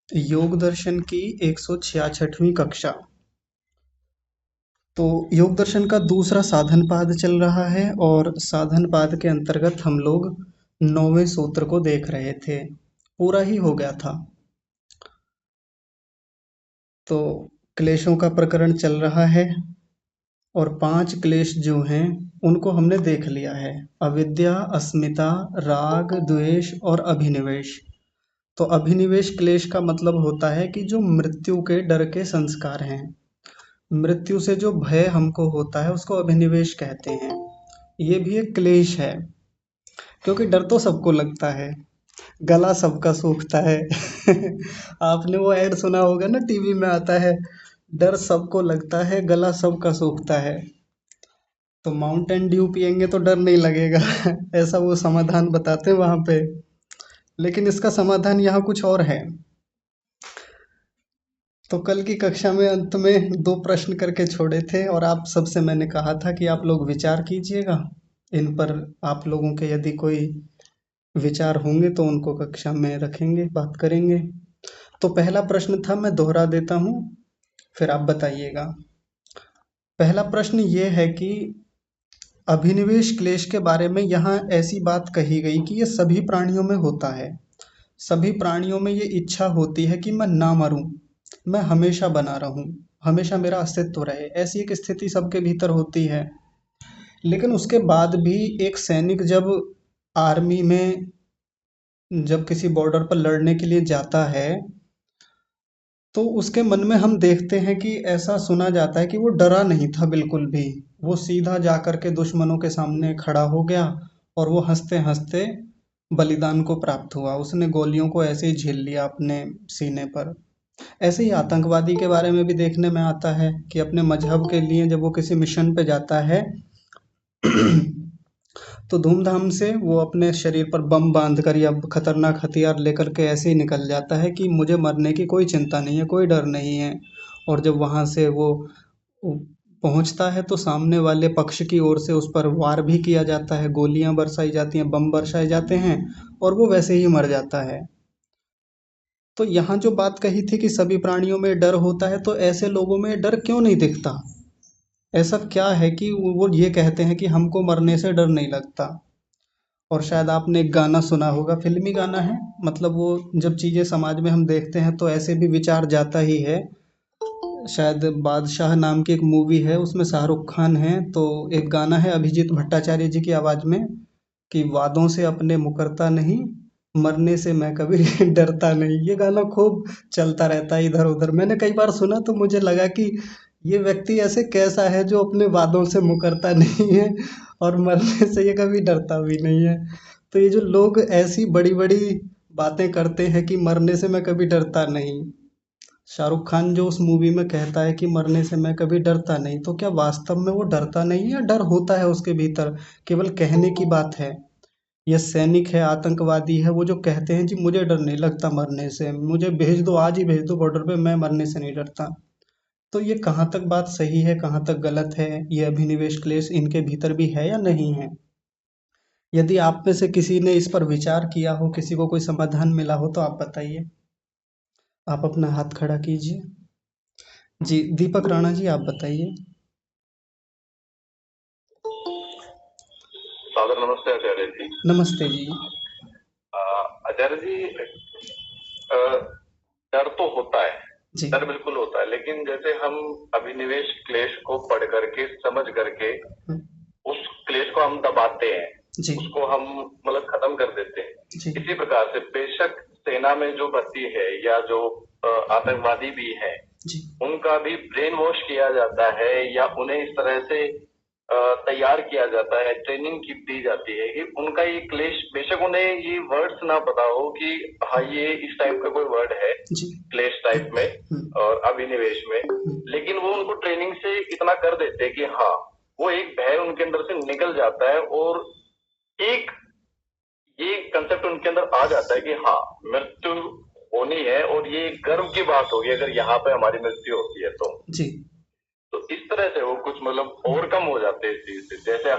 योग दर्शन की 166वीं कक्षा। तो योग दर्शन का दूसरा साधन पाद चल रहा है और साधन पाद के अंतर्गत हम लोग 9वें सूत्र को देख रहे थे। पूरा ही हो गया था। तो क्लेशों का प्रकरण चल रहा है और 5 क्लेश जो हैं उनको हमने देख लिया है। अविद्या, अस्मिता, राग, द्वेष और अभिनिवेश। तो अभिनिवेश क्लेश का मतलब होता है कि जो मृत्यु के डर के संस्कार हैं, मृत्यु से जो भय हमको होता है उसको अभिनिवेश कहते हैं। ये भी एक क्लेश है, क्योंकि डर तो सबको लगता है, गला सबका सूखता है। आपने वो ऐड सुना होगा ना, टीवी में आता है, डर सबको लगता है, गला सबका सूखता है। तो माउंटेन ड्यू पिएंगे तो डर नहीं लगेगा। ऐसा वो समाधान बताते हैं वहां पे। लेकिन इसका समाधान यहाँ कुछ और है। तो कल की कक्षा में अंत में 2 प्रश्न करके छोड़े थे और आप सबसे मैंने कहा था कि आप लोग विचार कीजिएगा इन पर। आप लोगों के यदि कोई विचार होंगे तो उनको कक्षा में रखेंगे, बात करेंगे। तो पहला प्रश्न था, मैं दोहरा देता हूँ, फिर आप बताइएगा। पहला प्रश्न ये है कि अभिनिवेश क्लेश के बारे में यहाँ ऐसी बात कही गई कि ये सभी प्राणियों में होता है। सभी प्राणियों में ये इच्छा होती है कि मैं ना मरूं, मैं हमेशा बना रहूं, हमेशा मेरा अस्तित्व रहे। ऐसी एक स्थिति सबके भीतर होती है। लेकिन उसके बाद भी एक सैनिक जब आर्मी में, जब किसी बॉर्डर पर लड़ने के लिए जाता है, तो उसके मन में हम देखते हैं कि ऐसा सुना जाता है कि वो डरा नहीं था बिल्कुल भी। वो सीधा जाकर के दुश्मनों के सामने खड़ा हो गया और वो हंसते हंसते बलिदान को प्राप्त हुआ। उसने गोलियों को ऐसे ही झेल लिया अपने सीने पर। ऐसे ही आतंकवादी के बारे में भी देखने में आता है कि अपने मजहब के लिए जब वो किसी मिशन पे जाता है, तो धूमधाम से वो अपने शरीर पर बम बांध कर या खतरनाक हथियार लेकर के ऐसे ही निकल जाता है कि मुझे मरने की कोई चिंता नहीं है, कोई डर नहीं है। और जब वहां से वो पहुंचता है तो सामने वाले पक्ष की ओर से उस पर वार भी किया जाता है, गोलियां बरसाई जाती हैं, बम बरसाए जाते हैं और वो वैसे ही मर जाता है। तो यहाँ जो बात कही थी कि सभी प्राणियों में डर होता है, तो ऐसे लोगों में डर क्यों नहीं दिखता? ऐसा क्या है कि वो ये कहते हैं कि हमको मरने से डर नहीं लगता? और शायद आपने एक गाना सुना होगा, फिल्मी गाना है, मतलब वो जब चीजें समाज में हम देखते हैं तो ऐसे भी विचार जाता ही है। शायद बादशाह नाम की एक मूवी है, उसमें शाहरुख खान है, तो एक गाना है अभिजीत भट्टाचार्य जी की आवाज में कि वादों से अपने मुकरता नहीं, मरने से मैं कभी डरता नहीं। ये गाना खूब चलता रहता है इधर उधर। मैंने कई बार सुना तो मुझे लगा कि ये व्यक्ति ऐसे कैसा है जो अपने वादों से मुकरता नहीं है और मरने से ये कभी डरता भी नहीं है। तो ये जो लोग ऐसी बड़ी बड़ी बातें करते हैं कि मरने से मैं कभी डरता नहीं, शाहरुख खान जो उस मूवी में कहता है कि मरने से मैं कभी डरता नहीं, तो क्या वास्तव में वो डरता नहीं है या डर होता है उसके भीतर, केवल कहने की बात है? ये सैनिक है, आतंकवादी है, वो जो कहते हैं जी मुझे डर नहीं लगता मरने से, मुझे भेज दो, आज ही भेज दो बॉर्डर पे, मैं मरने से नहीं डरता। तो ये कहाँ तक बात सही है, कहाँ तक गलत है? ये अभिनिवेश क्लेश इनके भीतर भी है या नहीं है? यदि आप में से किसी ने इस पर विचार किया हो, किसी को कोई समाधान मिला हो, तो आप बताइए। आप अपना हाथ खड़ा कीजिए। जी, दीपक राणा जी, आप बताइए। सादर नमस्ते आचार्य जी। नमस्ते जी। आचार्य जी, डर तो होता है, जी। डर बिल्कुल होता है, लेकिन जैसे हम अभिनिवेश क्लेश को पढ़ करके समझ करके हम्म, उस क्लेश को हम दबाते हैं, जी। उसको हम मतलब खत्म कर देते हैं। जी। इसी प्रकार से बेशक सेना में जो भर्ती है या जो आतंकवादी भी है, जी। उनका भी ब्रेन वॉश किया जाता है या उन्हें इस तरह से तैयार किया जाता है, ट्रेनिंग की दी जाती है कि उनका ये क्लेश, बेशक उन्हें ये वर्ड्स ना पता हो कि हाँ ये इस टाइप का कोई वर्ड है जी। क्लेश टाइप में हम्म। और अभिनिवेश में, हम्म। लेकिन वो उनको ट्रेनिंग से इतना कर देते हैं कि हाँ वो एक भय उनके अंदर से निकल जाता है और एक ये कंसेप्ट उनके अंदर आ जाता है कि हाँ मृत्यु होनी है और ये गर्व की बात होगी अगर यहाँ पे हमारी मृत्यु होती है जी। तो इस तरह से वो कुछ मतलब ओवरकम हो जाते हैं इस चीज से। जैसे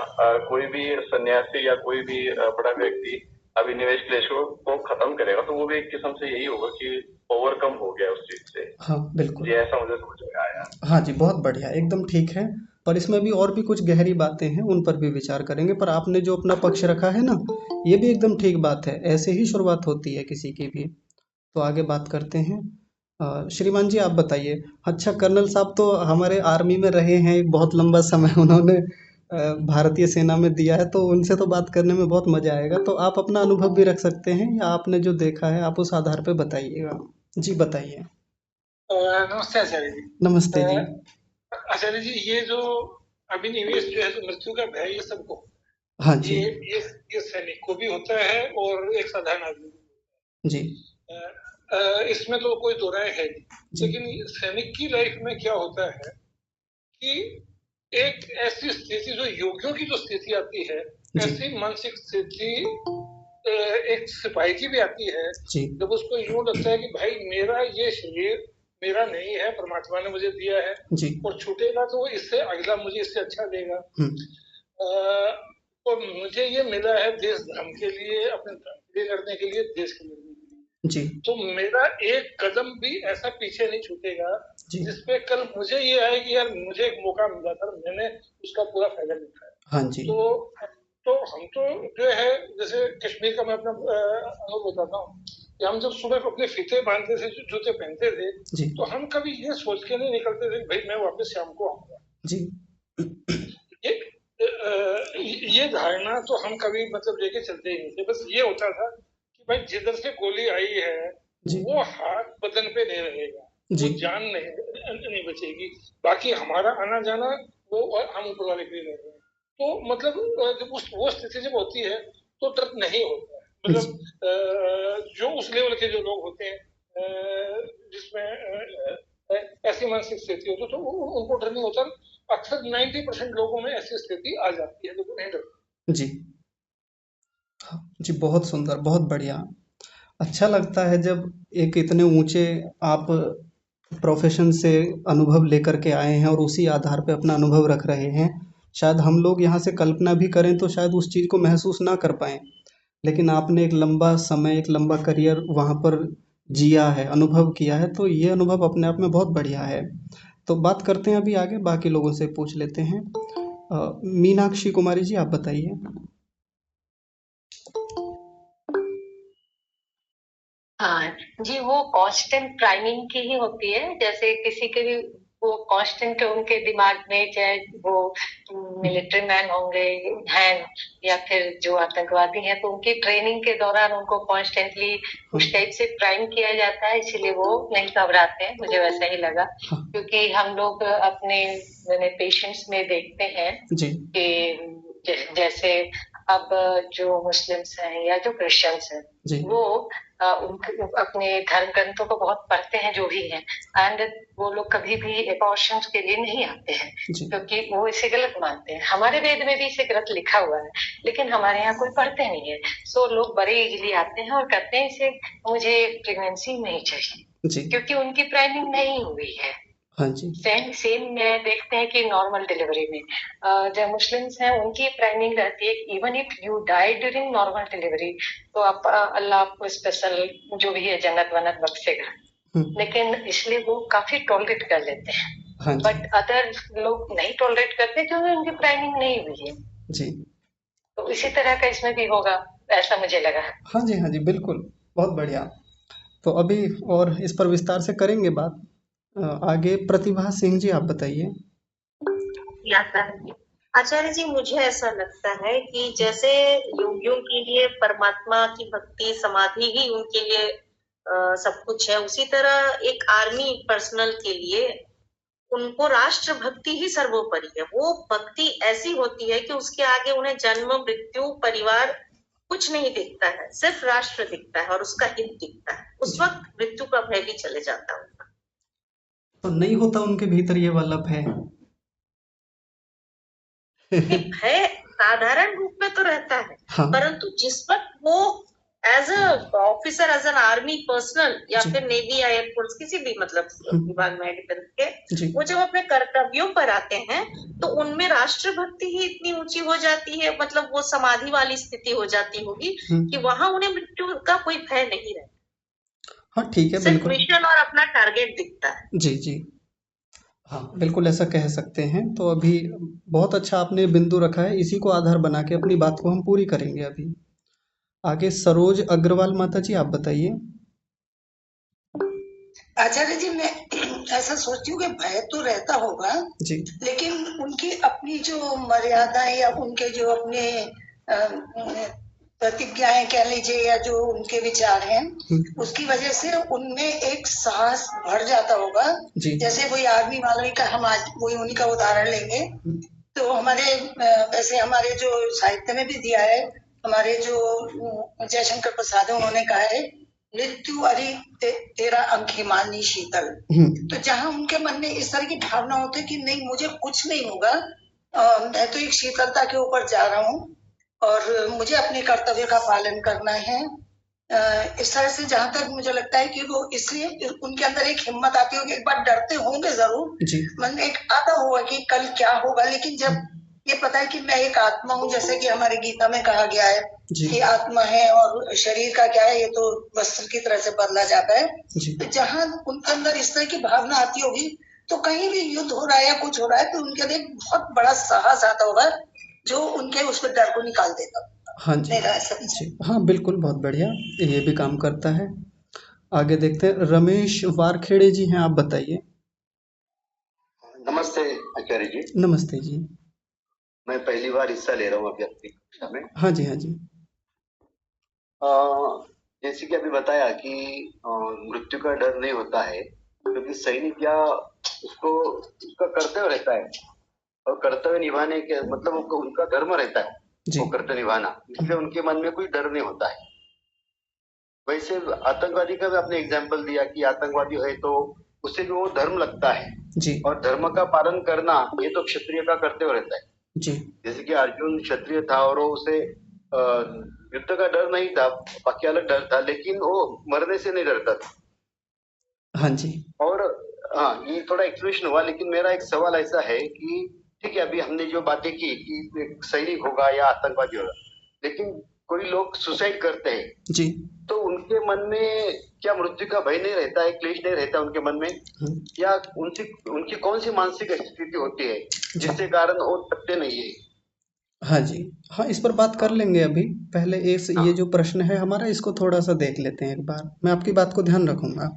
कोई भी सन्यासी या कोई भी बड़ा व्यक्ति अभिनिवेश क्लेशों को खत्म करेगा, तो वो भी एक किस्म से यही होगा कि ओवरकम हो गया उस चीज से। हाँ बिल्कुल। जी, ऐसा मुझे समझ में आया। हाँ जी, बहुत बढ़िया, एकदम ठीक है। पर इसमें भी और भी कुछ गहरी बातें हैं, उन पर भी विचार करेंगे। पर आपने जो अपना पक्ष रखा है ना, ये भी एकदम ठीक बात है। ऐसे ही शुरुआत होती है किसी की भी। तो आगे बात करते हैं। श्रीमान जी आप बताइए। अच्छा, कर्नल साहब तो हमारे आर्मी में रहे हैं, बहुत लंबा समय उन्होंने भारतीय सेना में दिया है, तो उनसे तो बात करने में बहुत मजा आएगा। तो आप अपना अनुभव भी रख सकते हैं, या आपने जो देखा है आप उस आधार पे बताइएगा। जी बताइए। नमस्ते आचार्य जी। नमस्ते जी। आचार्य जी, ये जो अभिनिवेश जो है, जो मृत्यु का भय, ये सबको, हाँ जी। ये सैनिक को भी होता है और एक साधारण आदमी को। जी। इसमें तो कोई दो राय है नहीं। जी। लेकिन सैनिक की लाइफ में क्या होता है कि एक ऐसी स्थिति, जो योगियों की जो स्थिति आती है, जी। ऐसी मानसिक स्थिति एक सिपाही की भी आती है, जी। जब उसको यूं लगता है कि भाई मेरा ये शरीर मेरा नहीं है, परमात्मा ने मुझे दिया है, जी। और छूटेगा तो इससे अगला मुझे इससे अच्छा देगा। और मुझे ये मिला है देश धर्म के लिए, अपने धर्म के लिए लड़ने के लिए, देश के लिए लड़ने के लिए। जी। तो मेरा एक कदम भी ऐसा पीछे नहीं छूटेगा जी। जिसपे कल मुझे ये आए कि यार मुझे एक मौका मिला था, मैंने उसका पूरा फायदा नहीं उठाया। हाँ जी। तो हम तो जो है, जैसे कश्मीर का मैं अपना अनुभव बताता हूँ कि हम जब सुबह को अपने फीते बांधते थे, जूते पहनते थे, जी। तो हम कभी ये सोच के नहीं निकलते थे कि भाई मैं वापस शाम को आऊंगा। जी। ये धारणा तो हम कभी मतलब लेके चलते ही नहीं थे। बस ये होता था कि भाई जिधर से गोली आई है, जी। वो हाथ बदन पे नहीं रहेगा, जी। वो जान नहीं बचेगी, बाकी हमारा आना जाना वो हम ऊपर वाले के लिए रह रहे हैं। तो मतलब जब वो स्थिति जब होती है, तो डर नहीं होता है। मतलब जो उस लेवल के जो लोग होते हैं, जिसमें ऐसी मानसिक स्थिति होती है, तो उनको डर नहीं होता। अक्सर 90% लोगों में ऐसी स्थिति आ जाती है, लोग नहीं डरते। जी। जी, बहुत सुंदर, बहुत बढ़िया। अच्छा लगता है जब एक इतने ऊंचे आप प्रोफेशन से अनुभव लेकर के आए हैं और उसी आधार पे अपना अनुभव रख रहे हैं। शायद हम लोग यहाँ से कल्पना भी करें तो शायद उस चीज़ को महसूस ना कर पाएं, लेकिन आपने एक लंबा समय, एक लंबा करियर वहाँ पर जिया है, अनुभव किया है, तो ये अनुभव अपने आप में बहुत बढ़िया है। तो बात करते हैं अभी आगे, बाकी लोगों से पूछ लेते हैं। मीनाक्षी कुमारी जी आप बताइए। हाँ जी, वो कांस्टेंट प्राइमिंग की ही होती है। जैसे किसी के भी वो कांस्टेंट उनके दिमाग में, चाहे वो मिलिट्री मैन होंगे हैं या फिर जो आतंकवादी हैं, तो उनकी ट्रेनिंग के दौरान उनको कॉन्स्टेंटली उस टाइप से प्राइम किया जाता है, इसीलिए वो नहीं घबराते हैं। मुझे वैसा ही लगा, क्योंकि हम लोग अपने पेशेंट्स में देखते हैं जी। कि जैसे अब जो मुस्लिम्स हैं या जो क्रिश्चियंस हैं, जी। वो अपने धर्म ग्रंथों को बहुत पढ़ते हैं, जो भी हैं, एंड वो लोग कभी भी एबॉर्शंस के लिए नहीं आते हैं, क्योंकि वो इसे गलत मानते हैं। हमारे वेद में भी इसे गलत लिखा हुआ है, लेकिन हमारे यहाँ कोई पढ़ते नहीं है। सो लोग बड़े इजीली आते हैं और कहते हैं इसे मुझे प्रेगनेंसी नहीं चाहिए, क्योंकि उनकी प्राइमिंग नहीं हुई है। हाँ जी। सेम में देखते हैं कि नॉर्मल डिलीवरी में जो मुस्लिम्स हैं, उनकी प्राइमिंग रहती है even if you die during normal delivery, तो आप अल्लाह आपको स्पेशल जो भी है जन्नत वन्नत बख्शेगा, लेकिन इसलिए वो काफी टॉलरेट कर लेते हैं। हाँ जी। बट अदर लोग नहीं टॉलरेट करते क्योंकि उनकी प्राइमिंग नहीं हुई है। जी। तो इसी तरह का इसमें भी होगा, ऐसा मुझे लगा। हाँ जी, हाँ जी, बिल्कुल, बहुत बढ़िया। तो अभी और इस पर विस्तार से करेंगे बात। आगे प्रतिभा सिंह जी आप बताइए। आचार्य जी, मुझे ऐसा लगता है कि जैसे योगियों के लिए परमात्मा की भक्ति समाधि ही उनके लिए सब कुछ है, उसी तरह एक आर्मी पर्सनल के लिए उनको राष्ट्र भक्ति ही सर्वोपरि है। वो भक्ति ऐसी होती है कि उसके आगे उन्हें जन्म मृत्यु परिवार कुछ नहीं दिखता है, सिर्फ राष्ट्र दिखता है और उसका हित दिखता है। उस वक्त मृत्यु का भय भी चले जाता है उनका। तो नहीं होता उनके भीतर ये वाला भय? भय साधारण रूप में तो रहता है, हाँ। परंतु जिस वक्त वो as a officer, as an army personnel या जी फिर नेवी या एयरफोर्स किसी भी मतलब विभाग में डिफेंस के, जी वो जब अपने कर्तव्यों पर आते हैं तो उनमें राष्ट्रभक्ति ही इतनी ऊंची हो जाती है, मतलब वो समाधि वाली स्थिति हो जाती होगी कि वहां उन्हें मृत्यु का कोई भय नहीं रहता, हाँ ठीक है सिर्फ बिल्कुल। मिशन और अपना टारगेट दिखता है। जी जी हाँ बिल्कुल ऐसा कह सकते हैं। तो अभी बहुत अच्छा आपने बिंदु रखा है, इसी को आधार बना के अपनी बात को हम पूरी करेंगे अभी। आगे सरोज अग्रवाल माता जी आप बताइए। आचार्य जी, मैं ऐसा सोचती हूँ कि भय तो रहता होगा, जी लेकिन उनकी अपनी जो मर्यादाएं या उनके जो अपने प्रतिज्ञाएं कह लीजिए या जो उनके विचार हैं, उसकी वजह से उनमें एक साहस बढ़ जाता होगा। जी जैसे वही आर्मी वाले का, हम आज वही उन्हीं का उदाहरण लेंगे। तो हमारे वैसे हमारे जो साहित्य में भी दिया है, हमारे जो जयशंकर प्रसाद है, उन्होंने कहा है मृत्यु अरि तेरा अंकिमानी शीतल। तो जहां उनके मन में इस तरह की भावना होती है कि नहीं मुझे कुछ नहीं होगा, मैं तो एक शीतलता के ऊपर जा रहा हूँ और मुझे अपने कर्तव्य का पालन करना है, इस तरह से जहां तक मुझे लगता है कि वो इसलिए उनके अंदर एक हिम्मत आती होगी। एक बार डरते होंगे जरूर, मन में एक आता होगा कि कल क्या होगा, लेकिन जब ये पता है कि मैं एक आत्मा हूँ, जैसे कि हमारे गीता में कहा गया है कि आत्मा है और शरीर का क्या है, ये तो वस्त्र की तरह से बदला जाता है। तो जहां उनके अंदर इस तरह की भावना आती होगी, तो कहीं भी युद्ध हो रहा है या कुछ हो रहा है, तो उनके अंदर एक बहुत बड़ा साहस आता होगा जो उनके उस पर डर को निकाल देता। हाँ जी मेरा ऐसा जी हाँ बिल्कुल बहुत बढ़िया, ये भी काम करता है। आगे देखते हैं, रमेश वारखेड़े जी हैं, आप बताइए। नमस्ते आचार्य जी। नमस्ते जी। मैं पहली बार हिस्सा ले रहा हूँ अभी अपनी कक्षा में। हाँ जी हाँ जी जैसे कि अभी बताया कि मृत्यु का डर नहीं होता है, क्योंकि सैनिक या उसको उसका कर्तव्य रहता है और कर्तव्य निभाने के मतलब उनका धर्म रहता है वो कर्तव्य निभाना, इसलिए उनके मन में कोई डर नहीं होता है। वैसे आतंकवादी का भी आपने एग्जाम्पल दिया कि आतंकवादी है तो उसे भी वो धर्म लगता है जी और धर्म का पालन करना ये तो क्षत्रिय का कर्तव्य रहता है। जी जैसे कि अर्जुन क्षत्रिय था और उसे युद्ध का डर नहीं था, बाकी अलग डर था, लेकिन वो मरने से नहीं डरता था। हाँ जी और हाँ, ये थोड़ा एक्सप्लेनेशन हुआ, लेकिन मेरा एक सवाल ऐसा है कि ठीक है अभी हमने जो बातें की कि एक सैनिक होगा या आतंकवादी होगा, लेकिन कोई लोग सुसाइड करते हैं जी तो उनके मन में क्या मृत्यु का भय नहीं रहता है, क्लेश नहीं रहता उनके मन में, या उनकी कौन सी मानसिक स्थिति होती है जिसके कारण वो डरते नहीं है? हाँ जी हाँ इस पर बात कर लेंगे अभी। पहले ये जो प्रश्न है हमारा, इसको थोड़ा सा देख लेते हैं एक बार, मैं आपकी बात को ध्यान रखूंगा।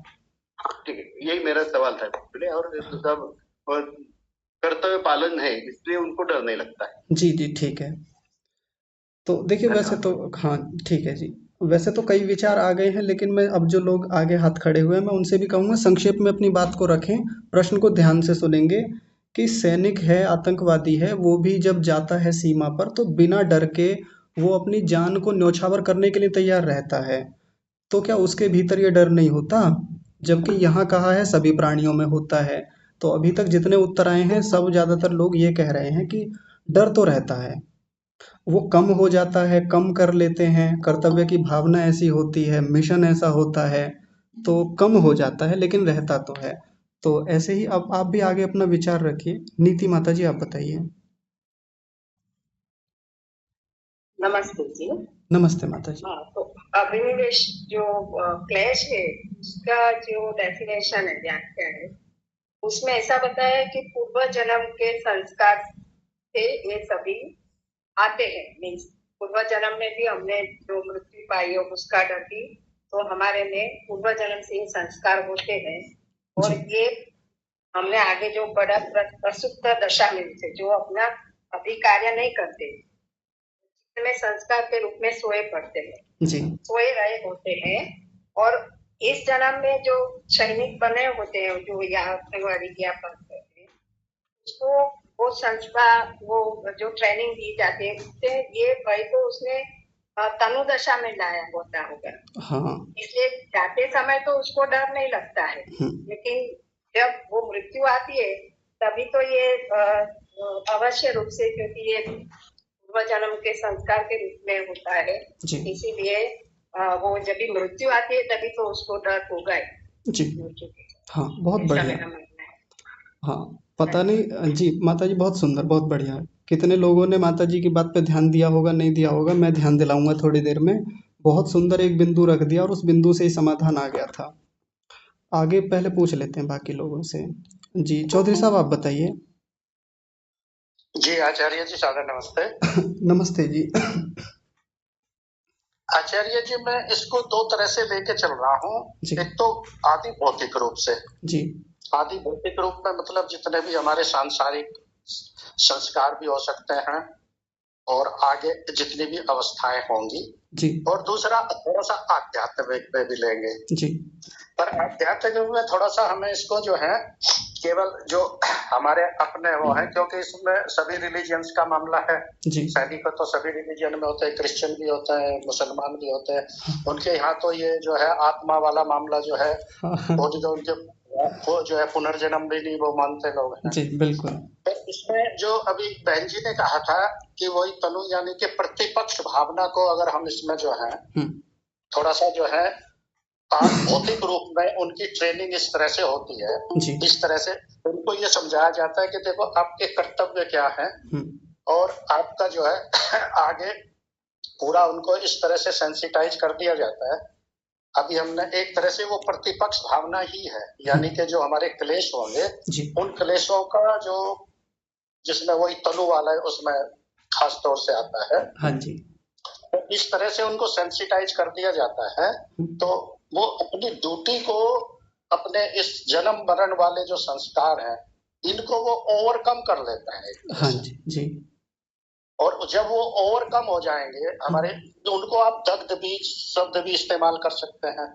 ठीक है, यही मेरा सवाल था। और सब कर्तव्य पालन है इसलिए उनको डर नहीं लगता है। जी जी ठीक है। तो देखिए वैसे तो हाँ ठीक है जी, वैसे तो कई विचार आ गए हैं, लेकिन मैं अब जो लोग आगे हाथ खड़े हुए हैं मैं उनसे भी कहूँगा संक्षेप में अपनी बात को रखें, प्रश्न को ध्यान से सुनेंगे। कि सैनिक है, आतंकवादी है, वो भी जब जाता है सीमा पर तो बिना डर के वो अपनी जान को न्यौछावर करने के लिए तैयार रहता है। तो क्या उसके भीतर ये डर नहीं होता? जबकि यहाँ कहा है सभी प्राणियों में होता है। तो अभी तक जितने उत्तर आए हैं सब ज़्यादातर लोग ये कह रहे हैं कि डर तो रहता है, वो कम हो जाता है, कम कर लेते हैं, कर्तव्य की भावना ऐसी होती है, मिशन ऐसा होता है, तो कम हो जाता है लेकिन रहता तो है। तो ऐसे ही अब आप भी आगे अपना विचार रखिए। नीति माता जी आप बताइए। नमस्ते जी। नमस्ते माता जी। हाँ, तो अभिनिवेश जो क्लेश है उसका जो डेफिनेशन है, व्याख्या है, उसमें ऐसा बताया है कि पूर्व जन्म के संस्कार से ये सभी आते हैं। मीन्स पूर्व जन्म में भी हमने जो मृत्यु पाई हो उसका डर भी, तो हमारे में पूर्व जन्म से ये संस्कार होते हैं और ये हमने आगे जो बड़ा प्रसुप्त दशा में से जो अपना अभी कार्य नहीं करते में संस्कार के रूप में सोए पड़ते हैं, सोए रहे होते हैं, और इस जन्म में जो सैनिक बने होते हैं जो आतंकवादी क्या करते हैं उसको वो संस्कार वो जो ट्रेनिंग दी जाती है उससे ये भय को उसने तनुदशा में लाया होता होगा। हाँ। इसलिए जाते समय तो उसको डर नहीं लगता है, लेकिन जब वो मृत्यु आती है तभी तो ये अवश्य रूप से, क्योंकि ये पूर्व जन्म के संस्कार के रूप में होता है, इसीलिए वो जब भी मृत्यु आती है तभी तो उसको डर होगा ही जी। मृत्यु के, हाँ, बहुत ऐसा बढ़िया। मेरा मानना है। हाँ, पता नहीं जी, माता जी बहुत सुंदर, बहुत बढ़िया। कितने लोगों ने माता जी की बात पे ध्यान दिया होगा, नहीं दिया होगा, मैं ध्यान दिलाऊंगा थोड़ी देर में। बहुत सुंदर एक बिंदु रख दिया और उस बिंदु से ही समाधान आ गया था। आगे पहले पूछ लेते हैं बाकी लोगों से। जी, चौधरी साहब आप बताइए। जी आचार्य जी, सादर नमस्ते। नमस्ते जी। आचार्य जी, मैं इसको दो तरह से लेके चल रहा हूँ। जी। एक तो आदि भौतिक रूप से। जी। आदि भौतिक रूप में मतलब जितने भी हमारे सांसारिक संस्कार भी हो सकते हैं और आगे जितनी भी अवस्थाएं होंगी। जी। और दूसरा थोड़ा सा आध्यात्मिक पे भी लेंगे। जी। पर आध्यात्मिक में थोड़ा सा हमें इसको जो है केवल जो हमारे अपने वो है, क्योंकि इसमें सभी रिलीजियंस का मामला है। जी। सैनिक तो सभी रिलीजन में होते हैं, क्रिश्चियन भी होते हैं, मुसलमान भी होते हैं। हाँ। उनके यहाँ तो ये जो है आत्मा वाला मामला जो है हाँ। वो जो उनके वो जो है पुनर्जन्म भी नहीं वो मानते लोग हैं। जी, बिल्कुल। तो इसमें जो अभी बहन जी ने कहा था कि वही तनु यानी कि प्रतिपक्ष भावना को अगर हम इसमें जो है थोड़ा सा जो है भौतिक रूप में उनकी ट्रेनिंग इस तरह से होती है। जी। इस तरह से उनको ये समझाया जाता है कि देखो आपके कर्तव्य क्या है और आपका जो है आगे पूरा उनको इस तरह से सेंसिटाइज कर दिया जाता है। अभी हमने एक तरह से वो प्रतिपक्ष भावना ही है, यानी कि जो हमारे क्लेश होंगे उन क्लेशों का जो जिसमें वही तनु वाला है उसमें खास तौर से आता है। हाँ जी। तो इस तरह से उनको सेंसिटाइज कर दिया जाता है, तो वो अपनी ड्यूटी को अपने इस जन्म मरण वाले जो संस्कार हैं इनको वो ओवरकम कर लेते हैं। हाँ जी। जी। और जब वो ओवरकम हो जाएंगे हमारे, तो उनको आप दग्ध बीज शब्द भी इस्तेमाल कर सकते हैं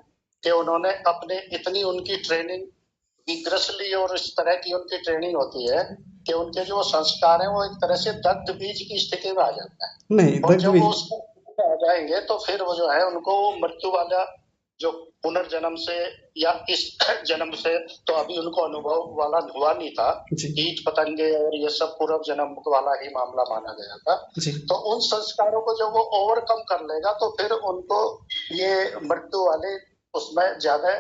कि उन्होंने अपने इतनी उनकी ट्रेनिंग विग्रसली और इस तरह की उनकी ट्रेनिंग होती है कि उनके जो संस्कार हैं वो एक तरह से दग्ध बीज की स्थिति में आ जाता है। नहीं, और दग्ध जब बीज वो उसमें आ जाएंगे तो फिर वो जो है उनको मृत्यु वाला जो पुनर्जन्म से या इस जन्म से तो अभी उनको अनुभव वाला हुआ नहीं था। कीट पतंगे और ये सब पूर्व जन्म वाला ही मामला माना गया था। तो उन संस्कारों को जब वो ओवरकम कर लेगा तो फिर उनको ये मृत्यु वाले उसमें ज्यादा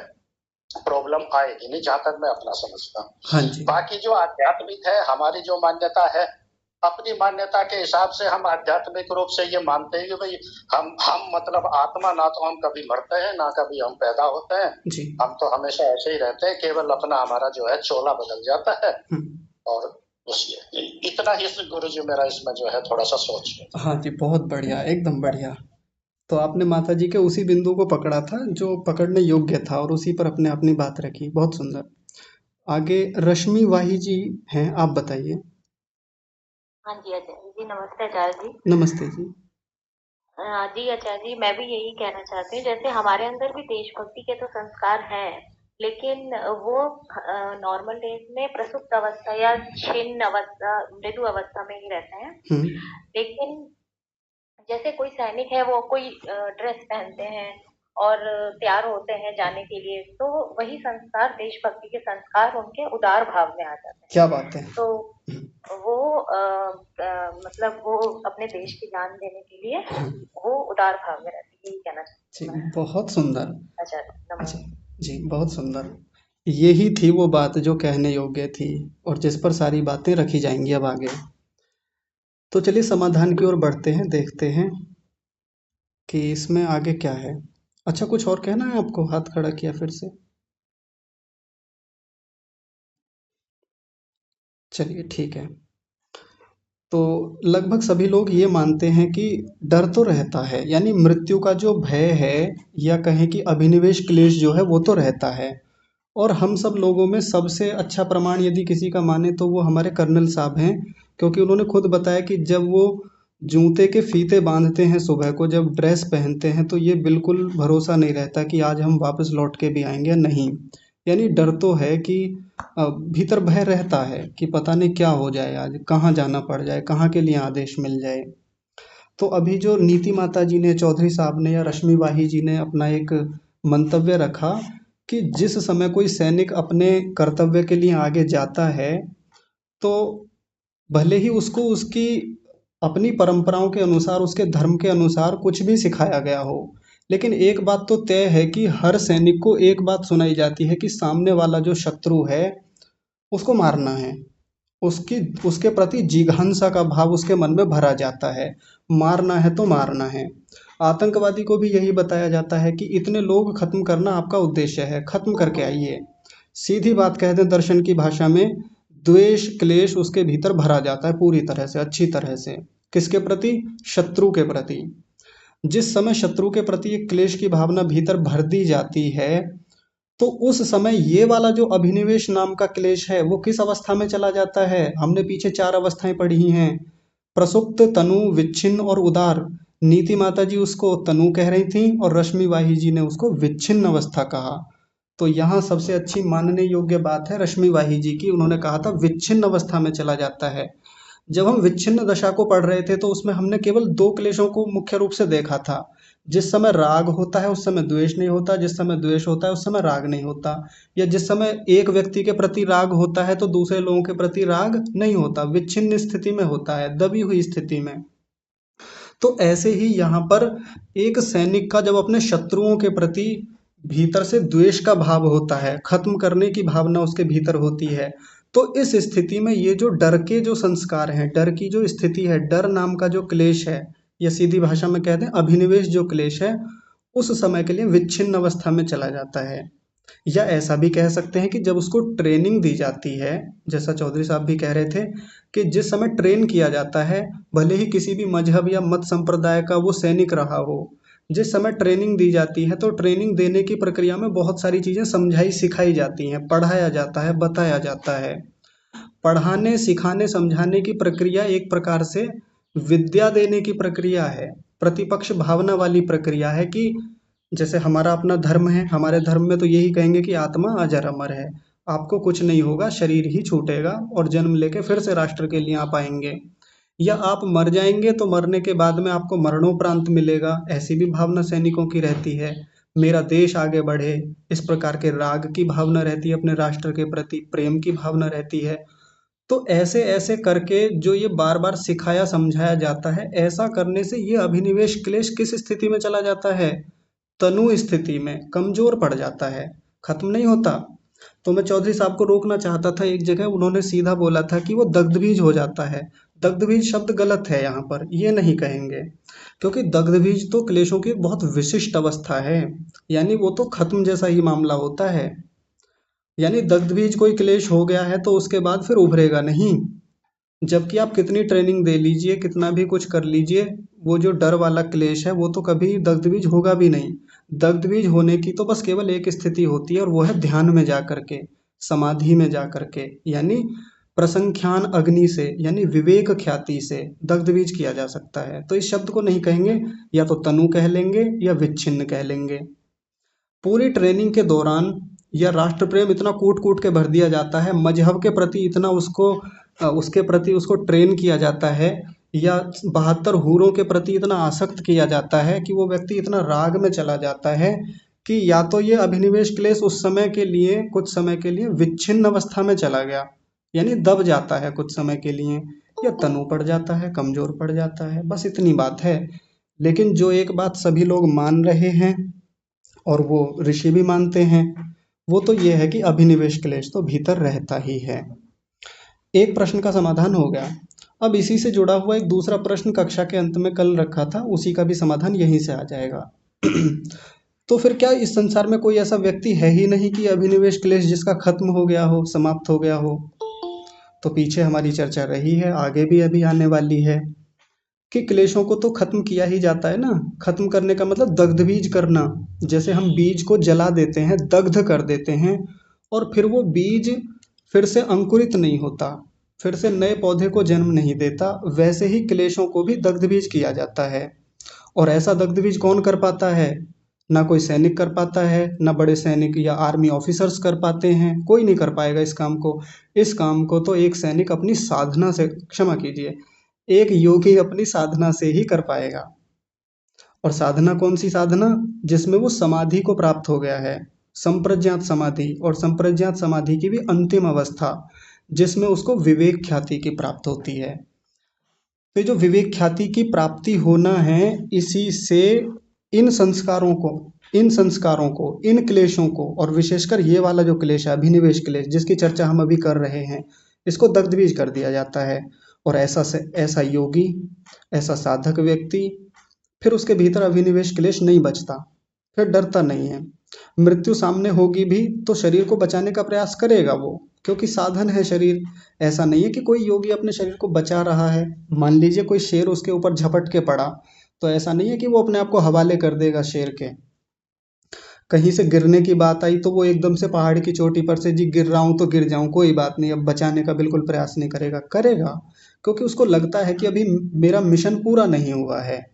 प्रॉब्लम आएगी नहीं, जहां तक मैं अपना समझता हूँ। हाँ जी। बाकी जो आध्यात्मिक है, हमारी जो मान्यता है, अपनी मान्यता के हिसाब से हम आध्यात्मिक रूप से ये मानते हैं कि भाई हम मतलब आत्मा ना तो हम कभी मरते हैं ना कभी हम पैदा होते हैं। जी। हम तो हमेशा ऐसे ही रहते हैं, केवल अपना हमारा जो है चोला बदल जाता है। और इतना ही गुरु जी मेरा इसमें जो है थोड़ा सा सोच है। हाँ जी, बहुत बढ़िया, एकदम बढ़िया। तो आपने माता जी के उसी बिंदु को पकड़ा था जो पकड़ने योग्य था और उसी पर अपने अपनी बात रखी। बहुत सुंदर। आगे रश्मि वाही जी हैं, आप बताइए। हाँ जी आचार्य जी, नमस्ते आचार्य जी। नमस्ते जी। जी आचार्य जी, मैं भी यही कहना चाहती हूँ, जैसे हमारे अंदर भी देशभक्ति के तो संस्कार हैं, लेकिन वो नॉर्मल डेज में प्रसुप्त अवस्था या छिन्न अवस्था, मृदु अवस्था में ही रहते हैं। लेकिन जैसे कोई सैनिक है, वो कोई ड्रेस पहनते हैं और तैयार होते हैं जाने के लिए, तो वही संस्कार, देशभक्ति के संस्कार उनके उदार भाव में आ जाते हैं। क्या बात है। तो वो मतलब वो अपने देश की जान देने के लिए वो उदार भाव में रहती है, यही कहना चाहती जी, हूँ। बहुत सुंदर। अच्छा, नमस्ते। जी, बहुत सुंदर। यही थी वो बात जो कहने योग्य थी और जिस पर सारी बातें रखी जाएंगी अब आगे। तो चलिए समाधान की ओर बढ़ते हैं, देखते हैं कि इसमें आगे क्या है। अच्छा, कुछ और कहना है आपको? हाथ खड़ा किया फिर से। चलिए ठीक है। तो लगभग सभी लोग ये मानते हैं कि डर तो रहता है, यानी मृत्यु का जो भय है या कहें कि अभिनिवेश क्लेश जो है वो तो रहता है। और हम सब लोगों में सबसे अच्छा प्रमाण यदि किसी का माने तो वो हमारे कर्नल साहब हैं, क्योंकि उन्होंने खुद बताया कि जब वो जूते के फीते बांधते हैं सुबह को, जब ड्रेस पहनते हैं, तो ये बिल्कुल भरोसा नहीं रहता कि आज हम वापस लौट के भी आएंगे या नहीं। यानी डर तो है कि भीतर भय रहता है कि पता नहीं क्या हो जाए, आज कहाँ जाना पड़ जाए, कहाँ के लिए आदेश मिल जाए। तो अभी जो नीति माता जी ने, चौधरी साहब ने या रश्मि वाही जी ने अपना एक मंतव्य रखा कि जिस समय कोई सैनिक अपने कर्तव्य के लिए आगे जाता है तो भले ही उसको उसकी अपनी परंपराओं के अनुसार, उसके धर्म के अनुसार कुछ भी सिखाया गया हो, लेकिन एक बात तो तय है कि हर सैनिक को एक बात सुनाई जाती है कि सामने वाला जो शत्रु है उसको मारना है। उसकी उसके प्रति जिघांसा का भाव उसके मन में भरा जाता है, मारना है तो मारना है। आतंकवादी को भी यही बताया जाता है कि इतने लोग खत्म करना आपका उद्देश्य है, खत्म करके आइए। सीधी बात कह दें दर्शन की भाषा में, द्वेष क्लेश उसके भीतर भरा जाता है पूरी तरह से, अच्छी तरह से। किसके प्रति? शत्रु के प्रति। जिस समय शत्रु के प्रति एक क्लेश की भावना भीतर भर दी जाती है, तो उस समय ये वाला जो अभिनिवेश नाम का क्लेश है वो किस अवस्था में चला जाता है? हमने पीछे 4 अवस्थाएं पढ़ी हैं, प्रसुप्त, तनु, विच्छिन्न और उदार। नीति माता जी उसको तनु कह रही थी और रश्मि वाही जी ने उसको विच्छिन्न अवस्था कहा। तो यहाँ सबसे अच्छी मानने योग्य बात है रश्मि वाही जी की, उन्होंने कहा था विच्छिन्न अवस्था में चला जाता है। जब हम विच्छिन्न दशा को पढ़ रहे थे तो उसमें हमने केवल 2 क्लेशों को मुख्य रूप से देखा था। जिस समय राग होता है उस समय द्वेष नहीं होता, जिस समय द्वेष होता है उस समय राग नहीं होता, या जिस समय एक व्यक्ति के प्रति राग होता है तो दूसरे लोगों के प्रति राग नहीं होता, विच्छिन्न स्थिति में होता है, दबी हुई स्थिति में। तो ऐसे ही यहाँ पर एक सैनिक का जब अपने शत्रुओं के प्रति भीतर से द्वेष का भाव होता है, खत्म करने की भावना उसके भीतर होती है, तो इस स्थिति में ये जो डर के जो संस्कार हैं, डर की जो स्थिति है, डर नाम का जो क्लेश है, या सीधी भाषा में कहते हैं अभिनिवेश जो क्लेश है, उस समय के लिए विच्छिन्न अवस्था में चला जाता है। या ऐसा भी कह सकते हैं कि जब उसको ट्रेनिंग दी जाती है, जैसा चौधरी साहब भी कह रहे थे कि जिस समय ट्रेन किया जाता है, भले ही किसी भी मजहब या मत संप्रदाय का वो सैनिक रहा हो, जिस समय ट्रेनिंग दी जाती है तो ट्रेनिंग देने की प्रक्रिया में बहुत सारी चीज़ें समझाई सिखाई जाती हैं, पढ़ाया जाता है, बताया जाता है। पढ़ाने सिखाने समझाने की प्रक्रिया एक प्रकार से विद्या देने की प्रक्रिया है, प्रतिपक्ष भावना वाली प्रक्रिया है कि जैसे हमारा अपना धर्म है, हमारे धर्म में तो यही कहेंगे कि आत्मा अजर अमर है, आपको कुछ नहीं होगा, शरीर ही छूटेगा और जन्म लेके फिर से राष्ट्र के लिए आप आएंगे, या आप मर जाएंगे तो मरने के बाद में आपको मरणोपरांत मिलेगा, ऐसी भी भावना सैनिकों की रहती है। मेरा देश आगे बढ़े, इस प्रकार के राग की भावना रहती है, अपने राष्ट्र के प्रति प्रेम की भावना रहती है। तो ऐसे ऐसे करके जो ये बार बार सिखाया समझाया जाता है, ऐसा करने से ये अभिनिवेश क्लेश किस स्थिति में चला जाता है? तनु स्थिति में, कमजोर पड़ जाता है, खत्म नहीं होता। तो मैं चौधरी साहब को रोकना चाहता था एक जगह, उन्होंने सीधा बोला था कि वो दग्धबीज हो जाता है। दग्धबीज शब्द गलत है, यहाँ पर ये नहीं कहेंगे, क्योंकि दग्धबीज तो क्लेशों की एक बहुत विशिष्ट अवस्था है, यानी वो तो खत्म जैसा ही मामला होता है। यानी दग्धबीज कोई क्लेश हो गया है तो उसके बाद फिर उभरेगा नहीं, जबकि आप कितनी ट्रेनिंग दे लीजिए, कितना भी कुछ कर लीजिए, वो जो डर वाला क्लेश है वो तो कभी दग्धबीज होगा भी नहीं। दग्धबीज होने की तो बस केवल एक स्थिति होती है और वो है ध्यान में जा करके, समाधि में जा करके, यानी प्रसंख्यान अग्नि से, यानी विवेक ख्याति से दग्धबीज किया जा सकता है। तो इस शब्द को नहीं कहेंगे, या तो तनु कह लेंगे या विच्छिन्न कह लेंगे। पूरी ट्रेनिंग के दौरान या राष्ट्र प्रेम इतना कूट कूट के भर दिया जाता है, मजहब के प्रति इतना उसके प्रति उसको ट्रेन किया जाता है, या 72 हूरों के प्रति इतना आसक्त किया जाता है कि वो व्यक्ति इतना राग में चला जाता है कि या तो ये अभिनिवेश क्लेश उस समय के लिए, कुछ समय के लिए विच्छिन्न अवस्था में चला गया, यानी दब जाता है कुछ समय के लिए, या तनु पड़ जाता है, कमजोर पड़ जाता है, बस इतनी बात है। लेकिन जो एक बात सभी लोग मान रहे हैं और वो ऋषि भी मानते हैं, वो तो ये है कि अभिनिवेश क्लेश तो भीतर रहता ही है। एक प्रश्न का समाधान हो गया। अब इसी से जुड़ा हुआ एक दूसरा प्रश्न कक्षा के अंत में कल रखा था, उसी का भी समाधान यहीं से आ जाएगा। तो फिर क्या इस संसार में कोई ऐसा व्यक्ति है ही नहीं कि अभिनिवेश क्लेश जिसका खत्म हो गया हो, समाप्त हो गया हो? तो पीछे हमारी चर्चा रही है, आगे भी अभी आने वाली है कि क्लेशों को तो खत्म किया ही जाता है ना। खत्म करने का मतलब दग्ध बीज करना, जैसे हम बीज को जला देते हैं, दग्ध कर देते हैं, और फिर वो बीज फिर से अंकुरित नहीं होता, फिर से नए पौधे को जन्म नहीं देता, वैसे ही क्लेशों को भी दग्ध बीज किया जाता है। और ऐसा दग्ध बीज कौन कर पाता है? ना कोई सैनिक कर पाता है, ना बड़े सैनिक या आर्मी ऑफिसर्स कर पाते हैं, कोई नहीं कर पाएगा इस काम को। इस काम को तो एक सैनिक अपनी साधना से, क्षमा कीजिए, एक योगी अपनी साधना से ही कर पाएगा। और साधना कौन सी साधना? जिसमें वो समाधि को प्राप्त हो गया है, संप्रज्ञात समाधि, और संप्रज्ञात समाधि की भी अंतिम अवस्था जिसमें उसको विवेक ख्याति की प्राप्त होती है। तो जो विवेक ख्याति की प्राप्ति होना है, इसी से इन संस्कारों को, इन क्लेशों को, और विशेषकर ये वाला जो क्लेश है, अभिनिवेश क्लेश, जिसकी चर्चा हम अभी कर रहे हैं, इसको दग्धबीज कर दिया जाता है। और ऐसा योगी, ऐसा साधक व्यक्ति, फिर उसके भीतर अभिनिवेश क्लेश नहीं बचता, फिर डरता नहीं है। मृत्यु सामने होगी भी तो शरीर को बचाने का प्रयास करेगा वो, क्योंकि साधन है शरीर। ऐसा नहीं है कि कोई योगी अपने शरीर को बचा रहा है। मान लीजिए कोई शेर उसके ऊपर झपट के पड़ा, तो ऐसा नहीं है कि वो अपने आप को हवाले कर देगा शेर के। कहीं से गिरने की बात आई तो वो एकदम से पहाड़ की चोटी पर से, जी गिर रहा हूं तो गिर जाऊं, कोई बात नहीं, अब बचाने का बिल्कुल प्रयास नहीं करेगा, क्योंकि उसको लगता है कि अभी मेरा मिशन पूरा नहीं हुआ है।